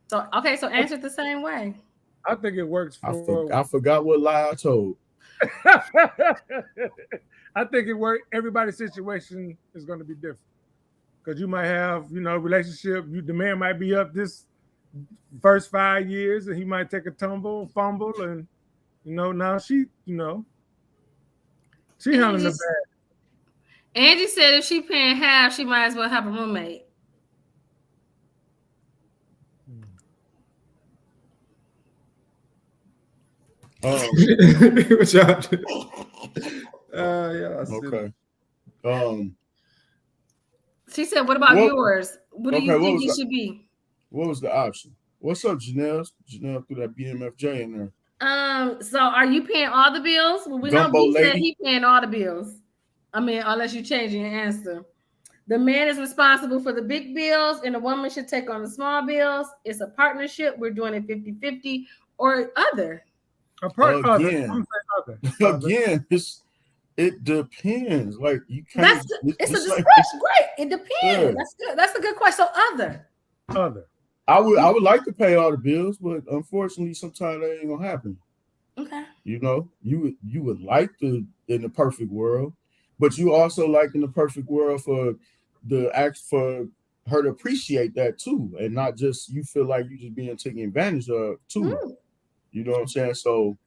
Speaker 1: So okay, so answer it the same way.
Speaker 4: I think it works for.
Speaker 3: I forgot what lie I told.
Speaker 4: I think it works. Everybody's situation is going to be different because you might have, relationship. The man might be up this first 5 years, and he might take a tumble, fumble, and now she handling the bag.
Speaker 1: Angie said if she paying half, she might as well have a roommate.
Speaker 2: What y'all do? Yeah.
Speaker 3: Okay.
Speaker 1: She said, what about yours? What do you think it should be?
Speaker 3: What was the option? What's up, Janelle? Janelle threw that BMFJ in there.
Speaker 1: So are you paying all the bills? Well, we know he said he paying all the bills. I mean, unless you change your answer. The man is responsible for the big bills and the woman should take on the small bills. It's a partnership. We're doing it 50-50 or other.
Speaker 3: Again, it depends. Like you can't.
Speaker 1: It's a discretion. Great. It depends. Yeah. That's good. That's a good question. So
Speaker 4: other.
Speaker 3: I would like to pay all the bills, but unfortunately, sometimes that ain't gonna happen.
Speaker 1: Okay.
Speaker 3: You would like to in the perfect world, but you also like in the perfect world for her to appreciate that too, and not just you feel like you just being taken advantage of too. Mm. You know what I'm saying? So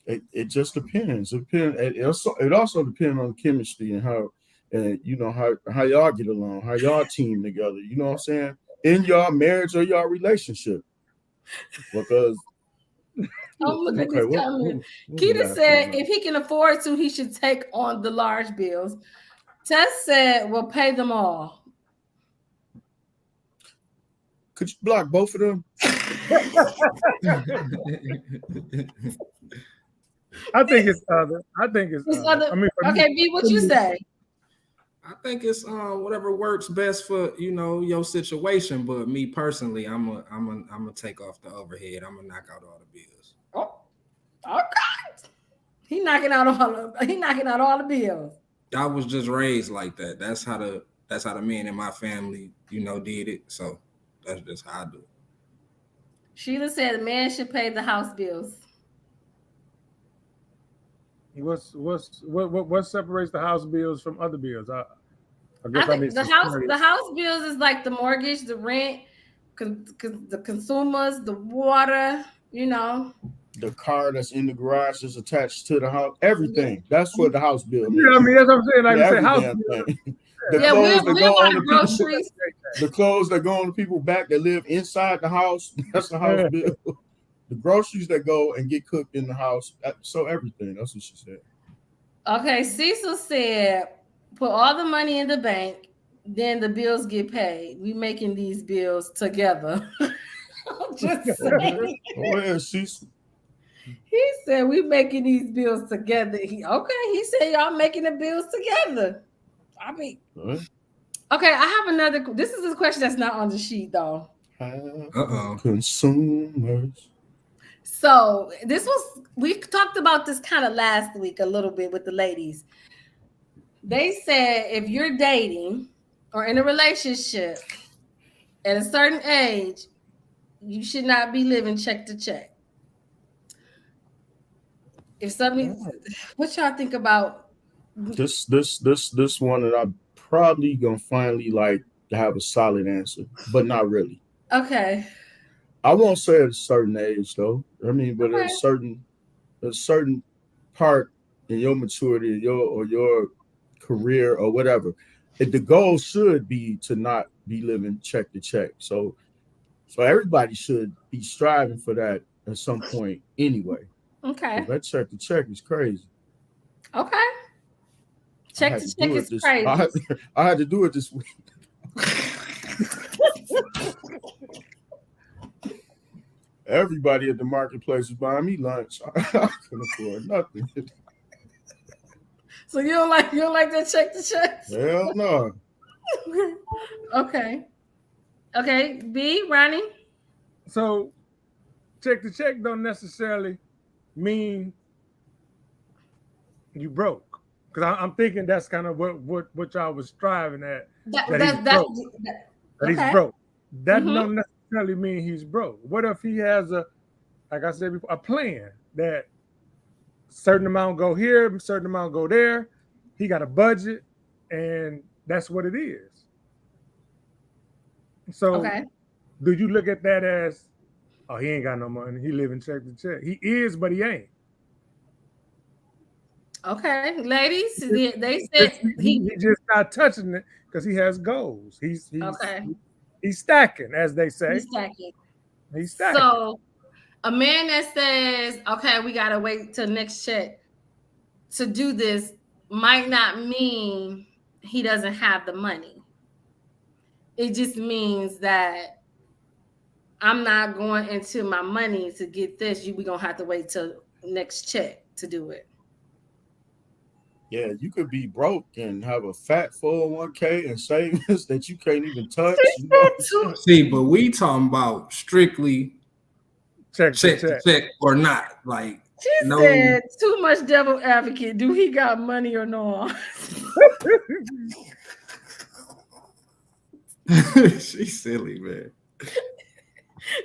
Speaker 3: it just depends. It also depends on chemistry and how how y'all get along, how y'all team together. You know what I'm saying? In your marriage or your relationship. because
Speaker 1: Oh, look at
Speaker 3: okay,
Speaker 1: this comment.
Speaker 3: what we
Speaker 1: Keita
Speaker 3: got
Speaker 1: said
Speaker 3: coming up?
Speaker 1: if he can afford to, he should take on the large bills. Tess said we'll pay them all.
Speaker 3: Could you block both of them?
Speaker 4: I think it's other. I think it's
Speaker 1: It's
Speaker 4: other.
Speaker 1: other-
Speaker 4: I mean, for
Speaker 1: Okay,
Speaker 4: me,
Speaker 1: B, what you say?
Speaker 2: I think it's whatever works best for your situation. But me personally, I'm a take off the overhead. I'm gonna knock out all the bills.
Speaker 1: Oh, okay. He knocking out all the bills.
Speaker 2: I was just raised like that. That's how the men in my family, did it. So that's just how I do it.
Speaker 1: Sheila said the man should pay the house bills.
Speaker 4: what separates the house bills from other bills? I
Speaker 1: I
Speaker 4: guess
Speaker 1: think the house bills is like the mortgage, the rent, the consumers, the water,
Speaker 3: The car that's in the garage is attached to the house. Everything. That's what the house bill is.
Speaker 4: Yeah, I mean that's what I'm saying. Like
Speaker 3: Yeah,
Speaker 4: I said,
Speaker 3: every
Speaker 4: house
Speaker 3: damn
Speaker 4: bills.
Speaker 3: thing. The
Speaker 1: Yeah,
Speaker 3: clothes that
Speaker 1: we'll
Speaker 3: go
Speaker 1: buy
Speaker 3: on the people,
Speaker 1: groceries.
Speaker 3: the clothes that go on the people back that live inside the house, that's the house bill. The groceries that go and get cooked in the house. So everything. That's what she said.
Speaker 1: Okay, Cecil said put all the money in the bank, then the bills get paid. We making these bills together. I'm just saying.
Speaker 3: Oh, yeah, she's
Speaker 1: He said we making these bills together. He said y'all making the bills together. I mean, okay, I have another. This is a question that's not on the sheet though.
Speaker 3: Consumers.
Speaker 1: So we talked about this kind of last week a little bit with the ladies. They said if you're dating or in a relationship at a certain age, you should not be living check to check. If something, what y'all think about
Speaker 3: this one that I'm probably gonna finally like to have a solid answer, but not really.
Speaker 1: Okay.
Speaker 3: I won't say at a certain age though. I mean, but at a certain part in your maturity, your career or whatever, the goal should be to not be living check to check. So everybody should be striving for that at some point anyway.
Speaker 1: Okay.
Speaker 3: That check to check is crazy.
Speaker 1: Okay. Check to check is crazy.
Speaker 3: I had to do it this week. Everybody at the marketplace was buying me lunch. I couldn't afford nothing.
Speaker 1: So you don't like that check to check?
Speaker 3: Hell no.
Speaker 1: Okay. Okay. B, Ronnie.
Speaker 4: So check to check don't necessarily mean you broke. Because I'm thinking that's kind of what y'all was striving at. He's broke. That don't necessarily mean he's broke. What if he has like I said before, a plan that certain amount go here, certain amount go there. He got a budget, and that's what it is. So do you look at that as, oh, he ain't got no money, he living check to check? He is, but he ain't.
Speaker 1: Okay, ladies, they said
Speaker 4: he just not touching it because he has goals. He's stacking, as they say. He's stacking.
Speaker 1: So a man that says, okay, we gotta wait till next check to do this might not mean he doesn't have the money. It just means that I'm not going into my money to get this. We're gonna have to wait till next check to do it.
Speaker 3: Yeah, you could be broke and have a fat 401k and savings that you can't even touch.
Speaker 2: See, but we talking about strictly
Speaker 4: check
Speaker 2: or not. Like
Speaker 1: she said, too much devil advocate. Do he got money or no?
Speaker 2: She's silly, man.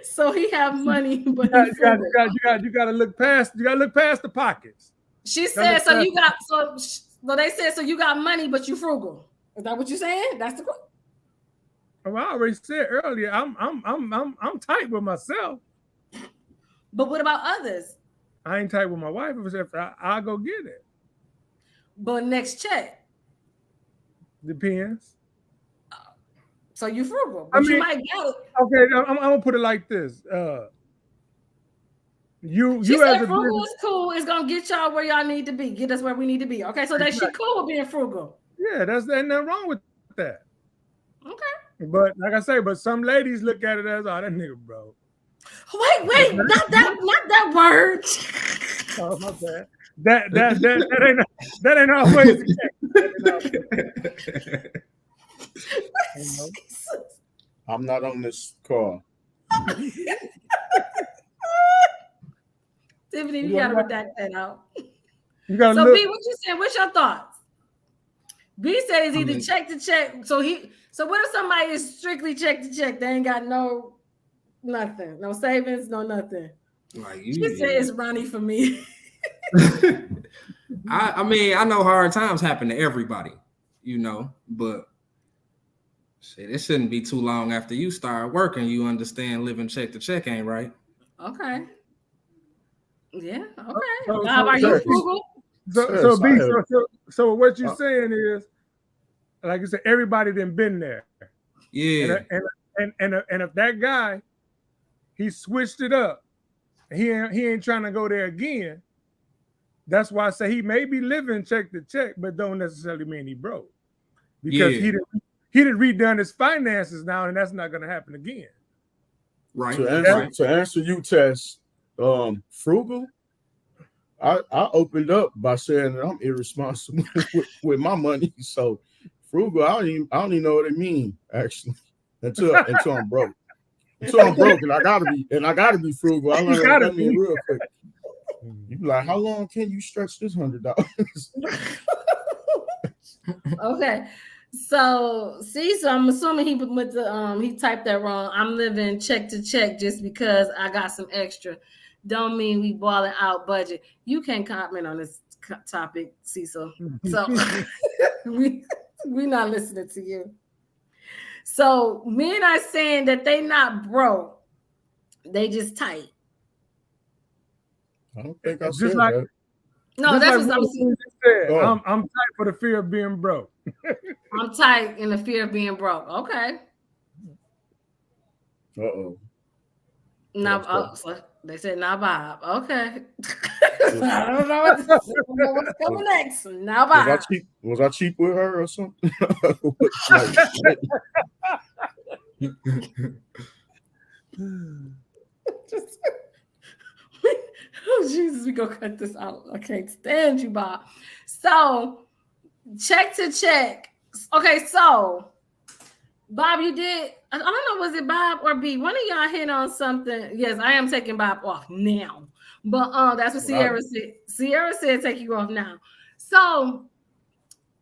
Speaker 1: So he have money, but
Speaker 4: you got to look past. You got to look past the pockets.
Speaker 1: She said, so you got so they said, so you got money, but you frugal. Is that what you're saying? That's the question.
Speaker 4: Well, I already said earlier, I'm tight with myself.
Speaker 1: But what about others?
Speaker 4: I ain't tight with my wife. If I'll go get it.
Speaker 1: But next check.
Speaker 4: Depends.
Speaker 1: So you frugal, but you might get it.
Speaker 4: Okay, I'm gonna put it like this.
Speaker 1: She said
Speaker 4: as a
Speaker 1: frugal
Speaker 4: business,
Speaker 1: is cool. It's gonna get y'all where y'all need to be. Get us where we need to be. Okay, so that she cool with being frugal.
Speaker 4: yeah, there's nothing wrong with that.
Speaker 1: Okay.
Speaker 4: But like I say, but some ladies look at it as, oh, that nigga broke.
Speaker 1: Wait, not that word.
Speaker 4: Oh, my bad. That ain't always the case. You know?
Speaker 3: I'm not on this call.
Speaker 1: Tiffany, you gotta redact that out.
Speaker 4: You gotta
Speaker 1: So
Speaker 4: look.
Speaker 1: B, what you saying? What's your thoughts? B said it's either check to check. So what if somebody is strictly check to check? They ain't got nothing, no savings, no nothing.
Speaker 2: Like
Speaker 1: She said it's Ronnie for me.
Speaker 2: I mean, I know hard times happen to everybody, you know, but shit, it shouldn't be too long after you start working. You understand living check to check ain't right.
Speaker 1: Okay. Yeah. Okay.
Speaker 4: So
Speaker 1: are you frugal?
Speaker 4: So what you're saying is, like you said, everybody done been there.
Speaker 2: Yeah.
Speaker 4: And if that guy, he switched it up, he ain't trying to go there again. That's why I say he may be living check to check, but don't necessarily mean he broke, because he didn't redone his finances now, and that's not going to happen again.
Speaker 2: Right.
Speaker 3: To answer you, Tess, frugal. I opened up by saying that I'm irresponsible with my money. So frugal, I don't even know what it means actually until I'm broke. Until I'm broke, and I gotta be frugal. I learned what that means real quick. You like, how long can you stretch this $100?
Speaker 1: Okay. So I'm assuming he went to he typed that wrong. I'm living check to check just because I got some extra. Don't mean we balling out budget. You can't comment on this topic, Cecil. So we not listening to you. So men are saying that they not broke, they just tight.
Speaker 3: I don't think I said that.
Speaker 1: No, that's what I'm saying.
Speaker 4: I'm tight for the fear of being broke.
Speaker 1: I'm tight in the fear of being broke. Okay.
Speaker 3: Uh-oh.
Speaker 1: Now, so they said, "Now, Bob." Okay. I don't know what's coming next. Now, Bob.
Speaker 3: Was I cheap with her or something?
Speaker 1: Oh, Jesus, we gonna cut this out. I can't stand you, Bob. So, check to check. Okay, so Bob, you did. I don't know, was it Bob or B? One of y'all hit on something. Yes, I am taking Bob off now. But that's what Sierra said. Sierra said take you off now. So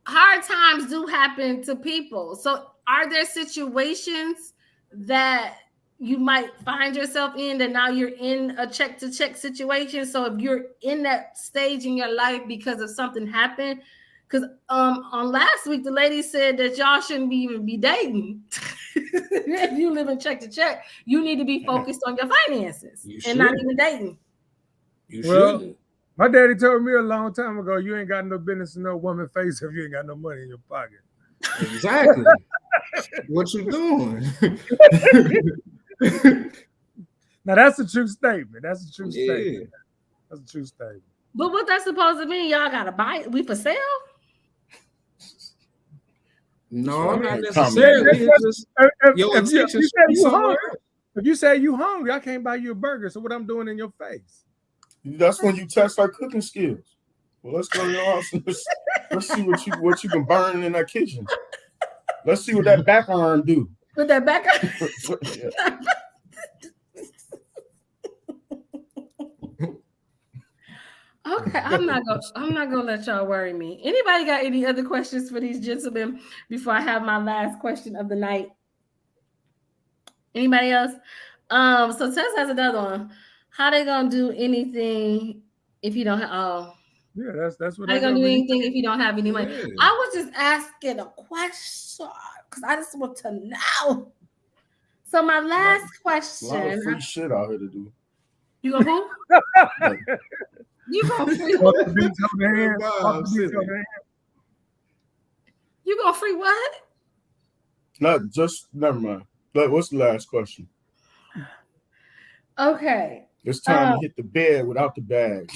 Speaker 1: hard times do happen to people. So are there situations that you might find yourself in that now you're in a check to check situation? So if you're in that stage in your life because of something happened, because on last week the lady said that y'all shouldn't even be dating. If you live in check to check, you need to be focused on your finances and not even dating.
Speaker 2: You should.
Speaker 4: My daddy told me a long time ago, you ain't got no business in no woman face if you ain't got no money in your pocket.
Speaker 2: Exactly. What you doing?
Speaker 4: Now that's a true statement. That's a true statement. That's a true statement.
Speaker 1: But what that's supposed to mean? Y'all gotta buy it. We for sale?
Speaker 2: No, not necessarily.
Speaker 4: If you say you hungry, I can't buy you a burger. So what I'm doing in your face?
Speaker 3: That's when you test our cooking skills. Well, let's go to your house and let's see what you can burn in that kitchen. Let's see what that back arm do.
Speaker 1: With that back arm? Okay, I'm not gonna let y'all worry me. Anybody got any other questions for these gentlemen before I have my last question of the night? Anybody else? So Tess has another one. How they gonna do anything if you don't have?
Speaker 4: Yeah, that's what.
Speaker 1: How they gonna do anything if you don't have any money? Yeah. I was just asking a question because I just want to know. So my last question.
Speaker 3: A lot of free shit out here to do.
Speaker 1: You gonna who? You gonna free what? You gonna free what?
Speaker 3: Never mind. What's the last question?
Speaker 1: Okay.
Speaker 3: It's time to hit the bed without the bag.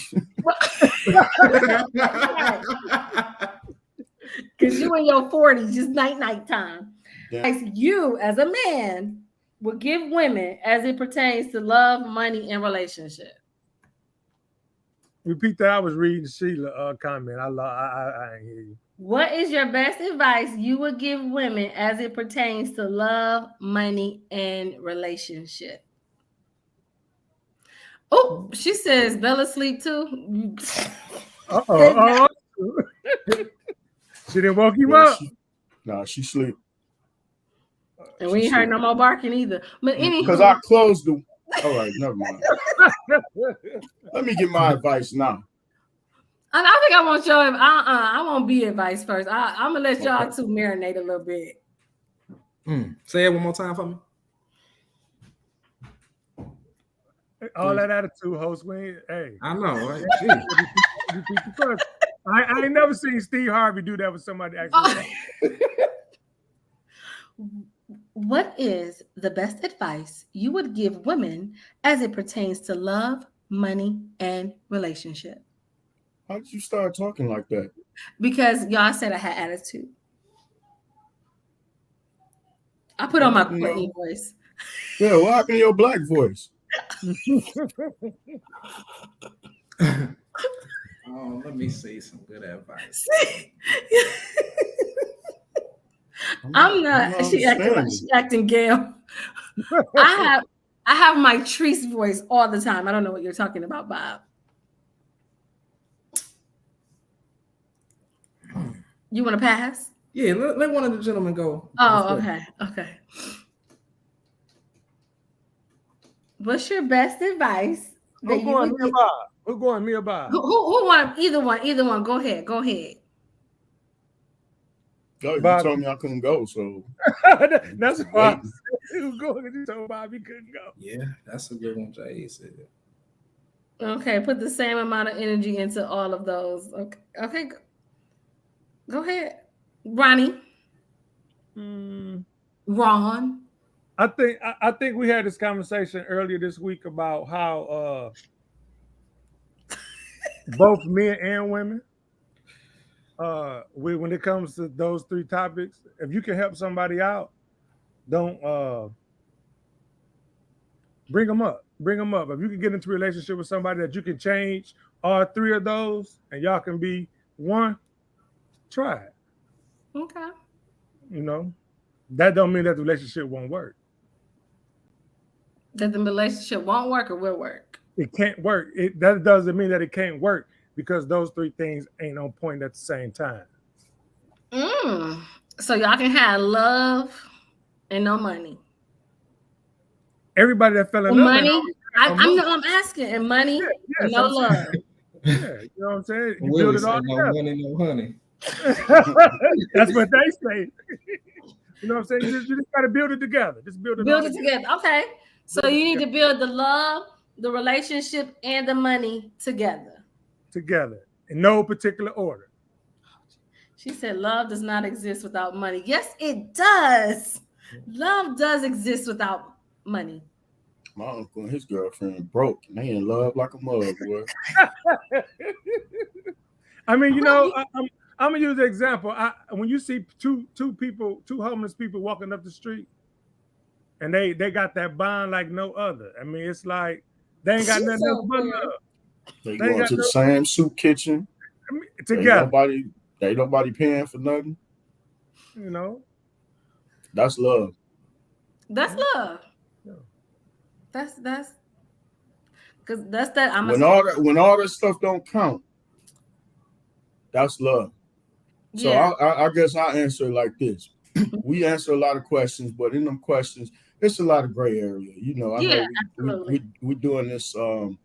Speaker 1: Because you in your 40s, just night time.
Speaker 3: Yeah.
Speaker 1: As you, as a man, would give women as it pertains to love, money, and relationship.
Speaker 4: Repeat that. I was reading Sheila comment. I ain't hear you.
Speaker 1: What is your best advice you would give women as it pertains to love, money, and relationship? Oh, she says Bella sleep too.
Speaker 4: Uh-oh. She didn't woke you up.
Speaker 3: She sleep.
Speaker 1: And we ain't heard no more barking either. But
Speaker 3: because I closed the. All right, never mind. Let me get my advice now.
Speaker 1: I think I want your. I won't be advice first. I'm gonna let y'all two marinate a little bit.
Speaker 2: Say it one more time for me.
Speaker 4: All that attitude, host. Hey,
Speaker 2: I know, right?
Speaker 4: I ain't never seen Steve Harvey do that with somebody actually.
Speaker 1: What is the best advice you would give women as it pertains to love, money, and relationship?
Speaker 3: How did you start talking like that?
Speaker 1: Because y'all said I had attitude. I put on my Courtney voice.
Speaker 3: Yeah, what happened to your black voice?
Speaker 2: Oh, let me see some good advice.
Speaker 1: I'm not. She acting Gail. I have my Treese voice all the time. I don't know what you're talking about, Bob. You want to pass?
Speaker 2: Yeah, let one of the gentlemen go.
Speaker 1: Oh, okay. What's your best advice?
Speaker 4: Who going, me or Bob?
Speaker 1: Who want either one? Go ahead.
Speaker 3: Yo, you told me I couldn't go, so
Speaker 4: that's why you going. You told Bob he couldn't go.
Speaker 2: Yeah, that's a good one, Jay said.
Speaker 1: Okay, put the same amount of energy into all of those. Okay. Go ahead, Ronnie. Ron.
Speaker 4: I think we had this conversation earlier this week about how both men and women, when it comes to those three topics, if you can help somebody out, don't bring them up. Bring them up. If you can get into a relationship with somebody that you can change all three of those, and y'all can be one, try it.
Speaker 1: Okay.
Speaker 4: You know, that don't mean that the relationship won't work.
Speaker 1: That the relationship won't work or will work.
Speaker 4: It can't work. That doesn't mean that it can't work because those three things ain't on point at the same time.
Speaker 1: So y'all can have love and no money.
Speaker 4: Everybody that fell in love.
Speaker 1: Money. I'm asking. And money, and no love.
Speaker 4: Yeah, you know what I'm saying? You
Speaker 2: Willie
Speaker 4: build it all
Speaker 2: no
Speaker 4: together.
Speaker 2: money, no honey.
Speaker 4: That's what they say. You know what I'm saying? You just got to build it together. Just build it
Speaker 1: together. Okay. So you need to build the love, the relationship, and the money together.
Speaker 4: Together. In no particular order.
Speaker 1: She said love does not exist without money. Yes, it does. Love does exist without money.
Speaker 3: My uncle and his girlfriend broke, and they in love like a mug, boy.
Speaker 4: I mean, you know, I'm gonna use the example. When you see two homeless people walking up the street, and they got that bond like no other. I mean, it's like they ain't got nothing else but love.
Speaker 3: They going to the same soup kitchen
Speaker 4: together.
Speaker 3: Ain't nobody paying for nothing.
Speaker 4: You know,
Speaker 3: that's love.
Speaker 1: That's love. Yeah. That's because that's that.
Speaker 3: When all that stuff don't count, that's love. So yeah. I guess I'll answer it like this. We answer a lot of questions, but in them questions, it's a lot of gray area. You know, I know we're doing this for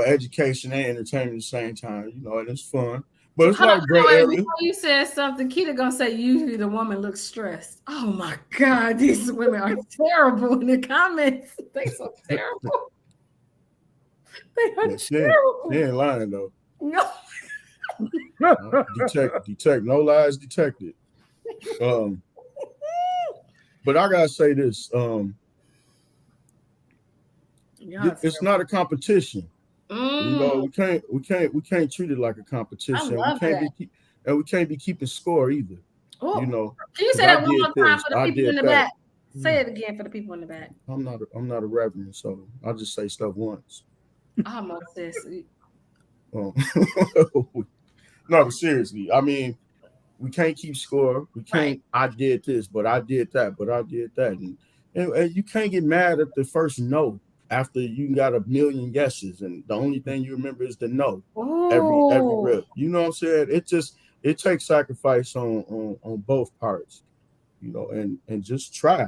Speaker 3: education and entertainment at the same time, you know, and it's fun. But it's like gray area.
Speaker 1: You said something, Keita gonna say usually the woman looks stressed. Oh my God, these women are terrible in the comments. They so terrible. They are terrible.
Speaker 3: She ain't lying though.
Speaker 1: No.
Speaker 3: Detect no lies detected. But I gotta say this. It's not a competition. You know, we can't treat it like a competition.
Speaker 1: I love that.
Speaker 3: We can't be keeping score either.
Speaker 1: Ooh.
Speaker 3: You know.
Speaker 1: Can you say that one more time for the
Speaker 3: I
Speaker 1: people in
Speaker 3: did
Speaker 1: the
Speaker 3: that.
Speaker 1: back? Say it again for the people in the back.
Speaker 3: I'm not a reverend, so I'll just say stuff once.
Speaker 1: Almost sis.
Speaker 3: No, but seriously, I mean, we can't keep score. We can't.
Speaker 1: Right.
Speaker 3: I did this, but I did that, but I did that, and you can't get mad at the first no after you got a million yeses, and the only thing you remember is the no. Every rip. You know what I'm saying? It takes sacrifice on both parts, you know, and just try.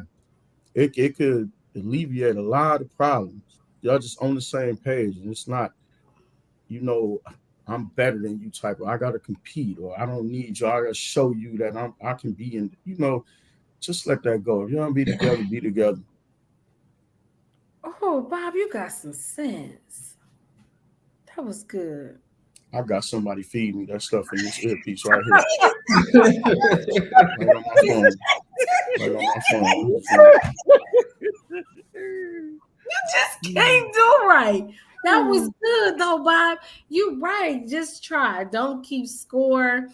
Speaker 3: It could alleviate a lot of problems. Y'all just on the same page, and it's not, you know, I'm better than you type of, I gotta compete, or I don't need you. I gotta show you that I can be in, you know, just let that go. If you don't be together, be together.
Speaker 1: Oh, Bob, you got some sense. That was good.
Speaker 3: I got somebody feed me that stuff in this earpiece right here. Right on my phone. Right on my phone.
Speaker 1: You just can't do right. That was good though, Bob. You right. Just try. Don't keep score.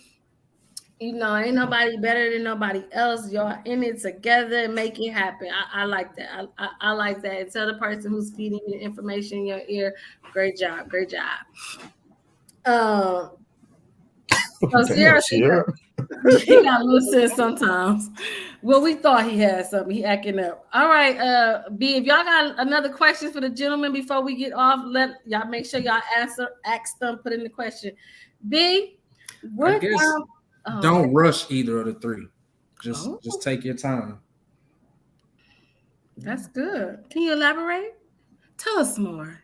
Speaker 1: You know, ain't nobody better than nobody else. Y'all in it together and make it happen. I like that. I like that. And tell the person who's feeding you the information in your ear, great job. Great job. Seriously, he got loose sense sometimes. Well, we thought he had something. He acting up. All right, B, if y'all got another question for the gentleman before we get off, let y'all make sure y'all ask them, put in the question. B, what?
Speaker 2: Don't rush either of the three. Just take your time.
Speaker 1: That's good. Can you elaborate? Tell us more.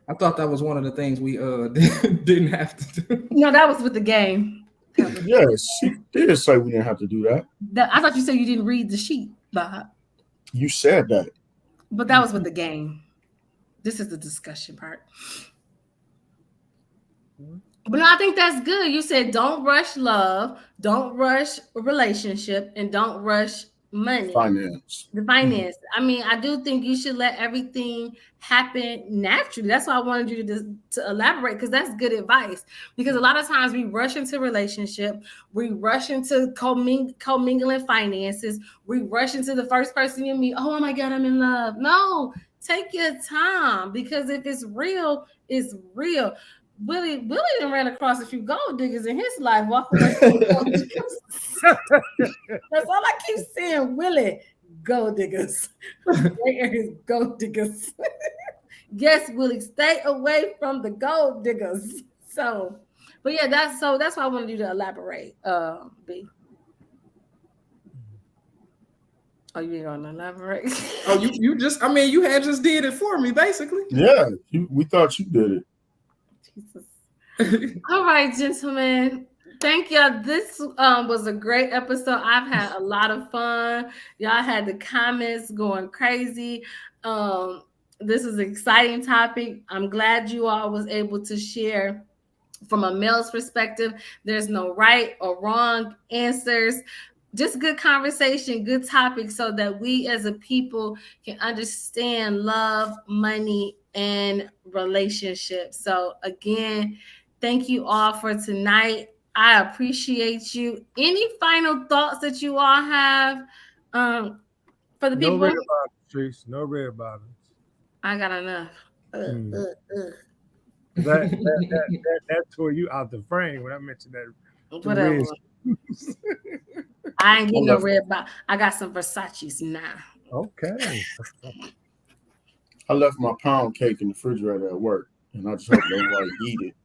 Speaker 2: I thought that was one of the things we didn't have to do.
Speaker 1: No, that was with the game.
Speaker 3: Yes, she did say we didn't have to do that.
Speaker 1: I thought you said you didn't read the sheet, Bob.
Speaker 3: You said that.
Speaker 1: But that was with the game. This is the discussion part. But no, I think that's good. You said don't rush love, don't rush a relationship, and don't rush money. The finance. I mean, I do think you should let everything happen naturally. That's why I wanted you to elaborate, because that's good advice. Because a lot of times we rush into relationship, we rush into commingling finances, we rush into the first person you meet. Oh my God, I'm in love. No, take your time, because if it's real, it's real. Willie done ran across a few gold diggers in his life. Walking away from gold diggers. That's all I keep saying. Willie, gold diggers. Gold diggers. Yes, Willie, stay away from the gold diggers. So, but yeah, that's why I wanted you to elaborate. B. Oh, you ain't gonna elaborate?
Speaker 2: Oh, you just, I mean, you had just did it for me, basically.
Speaker 3: Yeah, we thought you did it.
Speaker 1: Jesus. All right, gentlemen. Thank y'all. This was a great episode. I've had a lot of fun. Y'all had the comments going crazy. This is an exciting topic. I'm glad you all was able to share from a male's perspective. There's no right or wrong answers. Just good conversation, good topic, so that we as a people can understand love, money, and relationships. So again, thank you all for tonight. I appreciate you. Any final thoughts that you all have for the people?
Speaker 4: No red bottoms, Trees. No red bottoms.
Speaker 1: I got enough.
Speaker 4: That tore you out the frame when I mentioned that.
Speaker 1: Whatever. I ain't getting no red bottom. I got some Versace's now.
Speaker 4: Okay.
Speaker 3: I left my pound cake in the refrigerator at work, and I just hope everybody eat it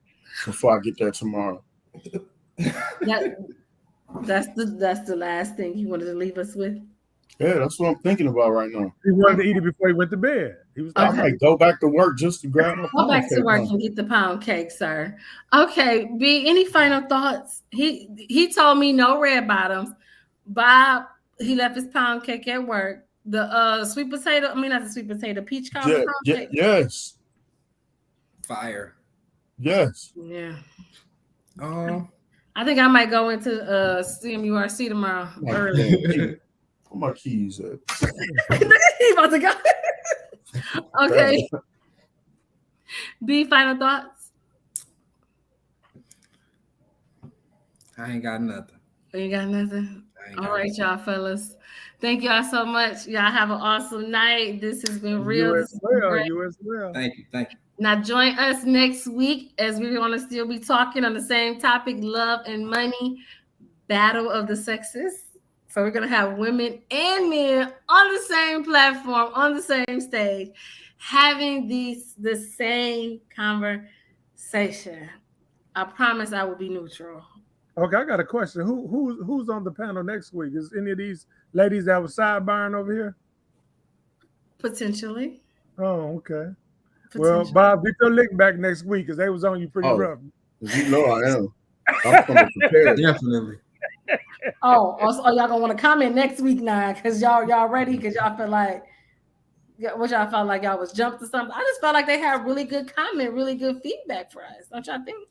Speaker 3: before I get there tomorrow.
Speaker 1: That's the last thing you wanted to leave us with.
Speaker 3: Yeah, that's what I'm thinking about right now.
Speaker 4: He wanted to eat it before he went to bed. He was like,
Speaker 3: I might go back to work just to grab my
Speaker 1: Go back to work and get the pound cake, sir. Okay, B, any final thoughts? He told me no red bottoms. Bob, he left his pound cake at work. The sweet potato, not the sweet potato, peach cobbler pound cake.
Speaker 3: Yes.
Speaker 2: Fire.
Speaker 3: Yes.
Speaker 1: Yeah.
Speaker 2: I
Speaker 1: think I might go into CMURC tomorrow.
Speaker 3: Where my keys at?
Speaker 1: He about to go. Okay. B, final thoughts?
Speaker 2: I ain't got nothing.
Speaker 1: You got nothing?
Speaker 2: I ain't
Speaker 1: All
Speaker 2: got
Speaker 1: right, y'all fellas. Thank y'all so much. Y'all have an awesome night. This has been real.
Speaker 4: You
Speaker 1: This
Speaker 4: as
Speaker 1: has been
Speaker 4: well.
Speaker 1: great.
Speaker 4: You as well.
Speaker 2: Thank you. Thank you.
Speaker 1: Now join us next week as we're going to still be talking on the same topic, love and money, battle of the sexes. So we're going to have women and men on the same platform, on the same stage, having the same conversation. I promise I will be neutral.
Speaker 4: Okay, I got a question. Who's on the panel next week? Is any of these ladies that was sidebarring over here?
Speaker 1: Potentially.
Speaker 4: Oh, okay. Well,
Speaker 1: Potentially.
Speaker 4: Bob, get your lick back next week because they was on you pretty
Speaker 3: Oh.
Speaker 4: rough.
Speaker 3: You know I am. I'm coming prepared.
Speaker 2: Definitely.
Speaker 1: Oh, y'all gonna want to comment next week now because y'all ready because y'all feel like what y'all felt like y'all was jumped or something. I just felt like they had really good comment, really good feedback for us. Don't y'all think?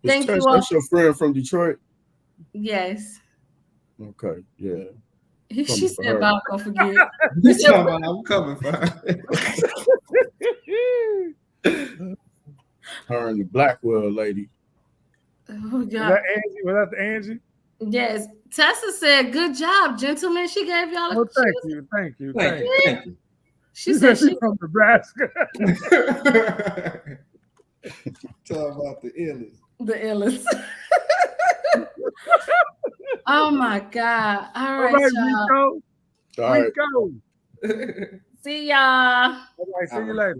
Speaker 1: Thank you all.
Speaker 3: That's your friend from Detroit.
Speaker 1: Yes.
Speaker 3: Okay, yeah.
Speaker 1: She
Speaker 3: for
Speaker 1: said,
Speaker 3: her.
Speaker 1: "Bob, don't forget."
Speaker 2: You talking about I'm coming for her.
Speaker 3: Her and the Blackwell lady.
Speaker 1: Oh,
Speaker 4: Was
Speaker 1: God.
Speaker 4: that Angie? Was that the Angie?
Speaker 1: Yes. Tessa said, "Good job, gentlemen." She gave y'all a
Speaker 4: Oh, thank you.
Speaker 2: Thank you.
Speaker 1: She said
Speaker 4: she's
Speaker 1: she
Speaker 4: from Nebraska.
Speaker 2: Talk about the illest.
Speaker 1: the illest. Oh my God. All
Speaker 4: All
Speaker 1: right,
Speaker 4: right,
Speaker 1: y'all.
Speaker 4: Rico.
Speaker 3: All right.
Speaker 4: Rico.
Speaker 1: See y'all.
Speaker 4: All right, see you later.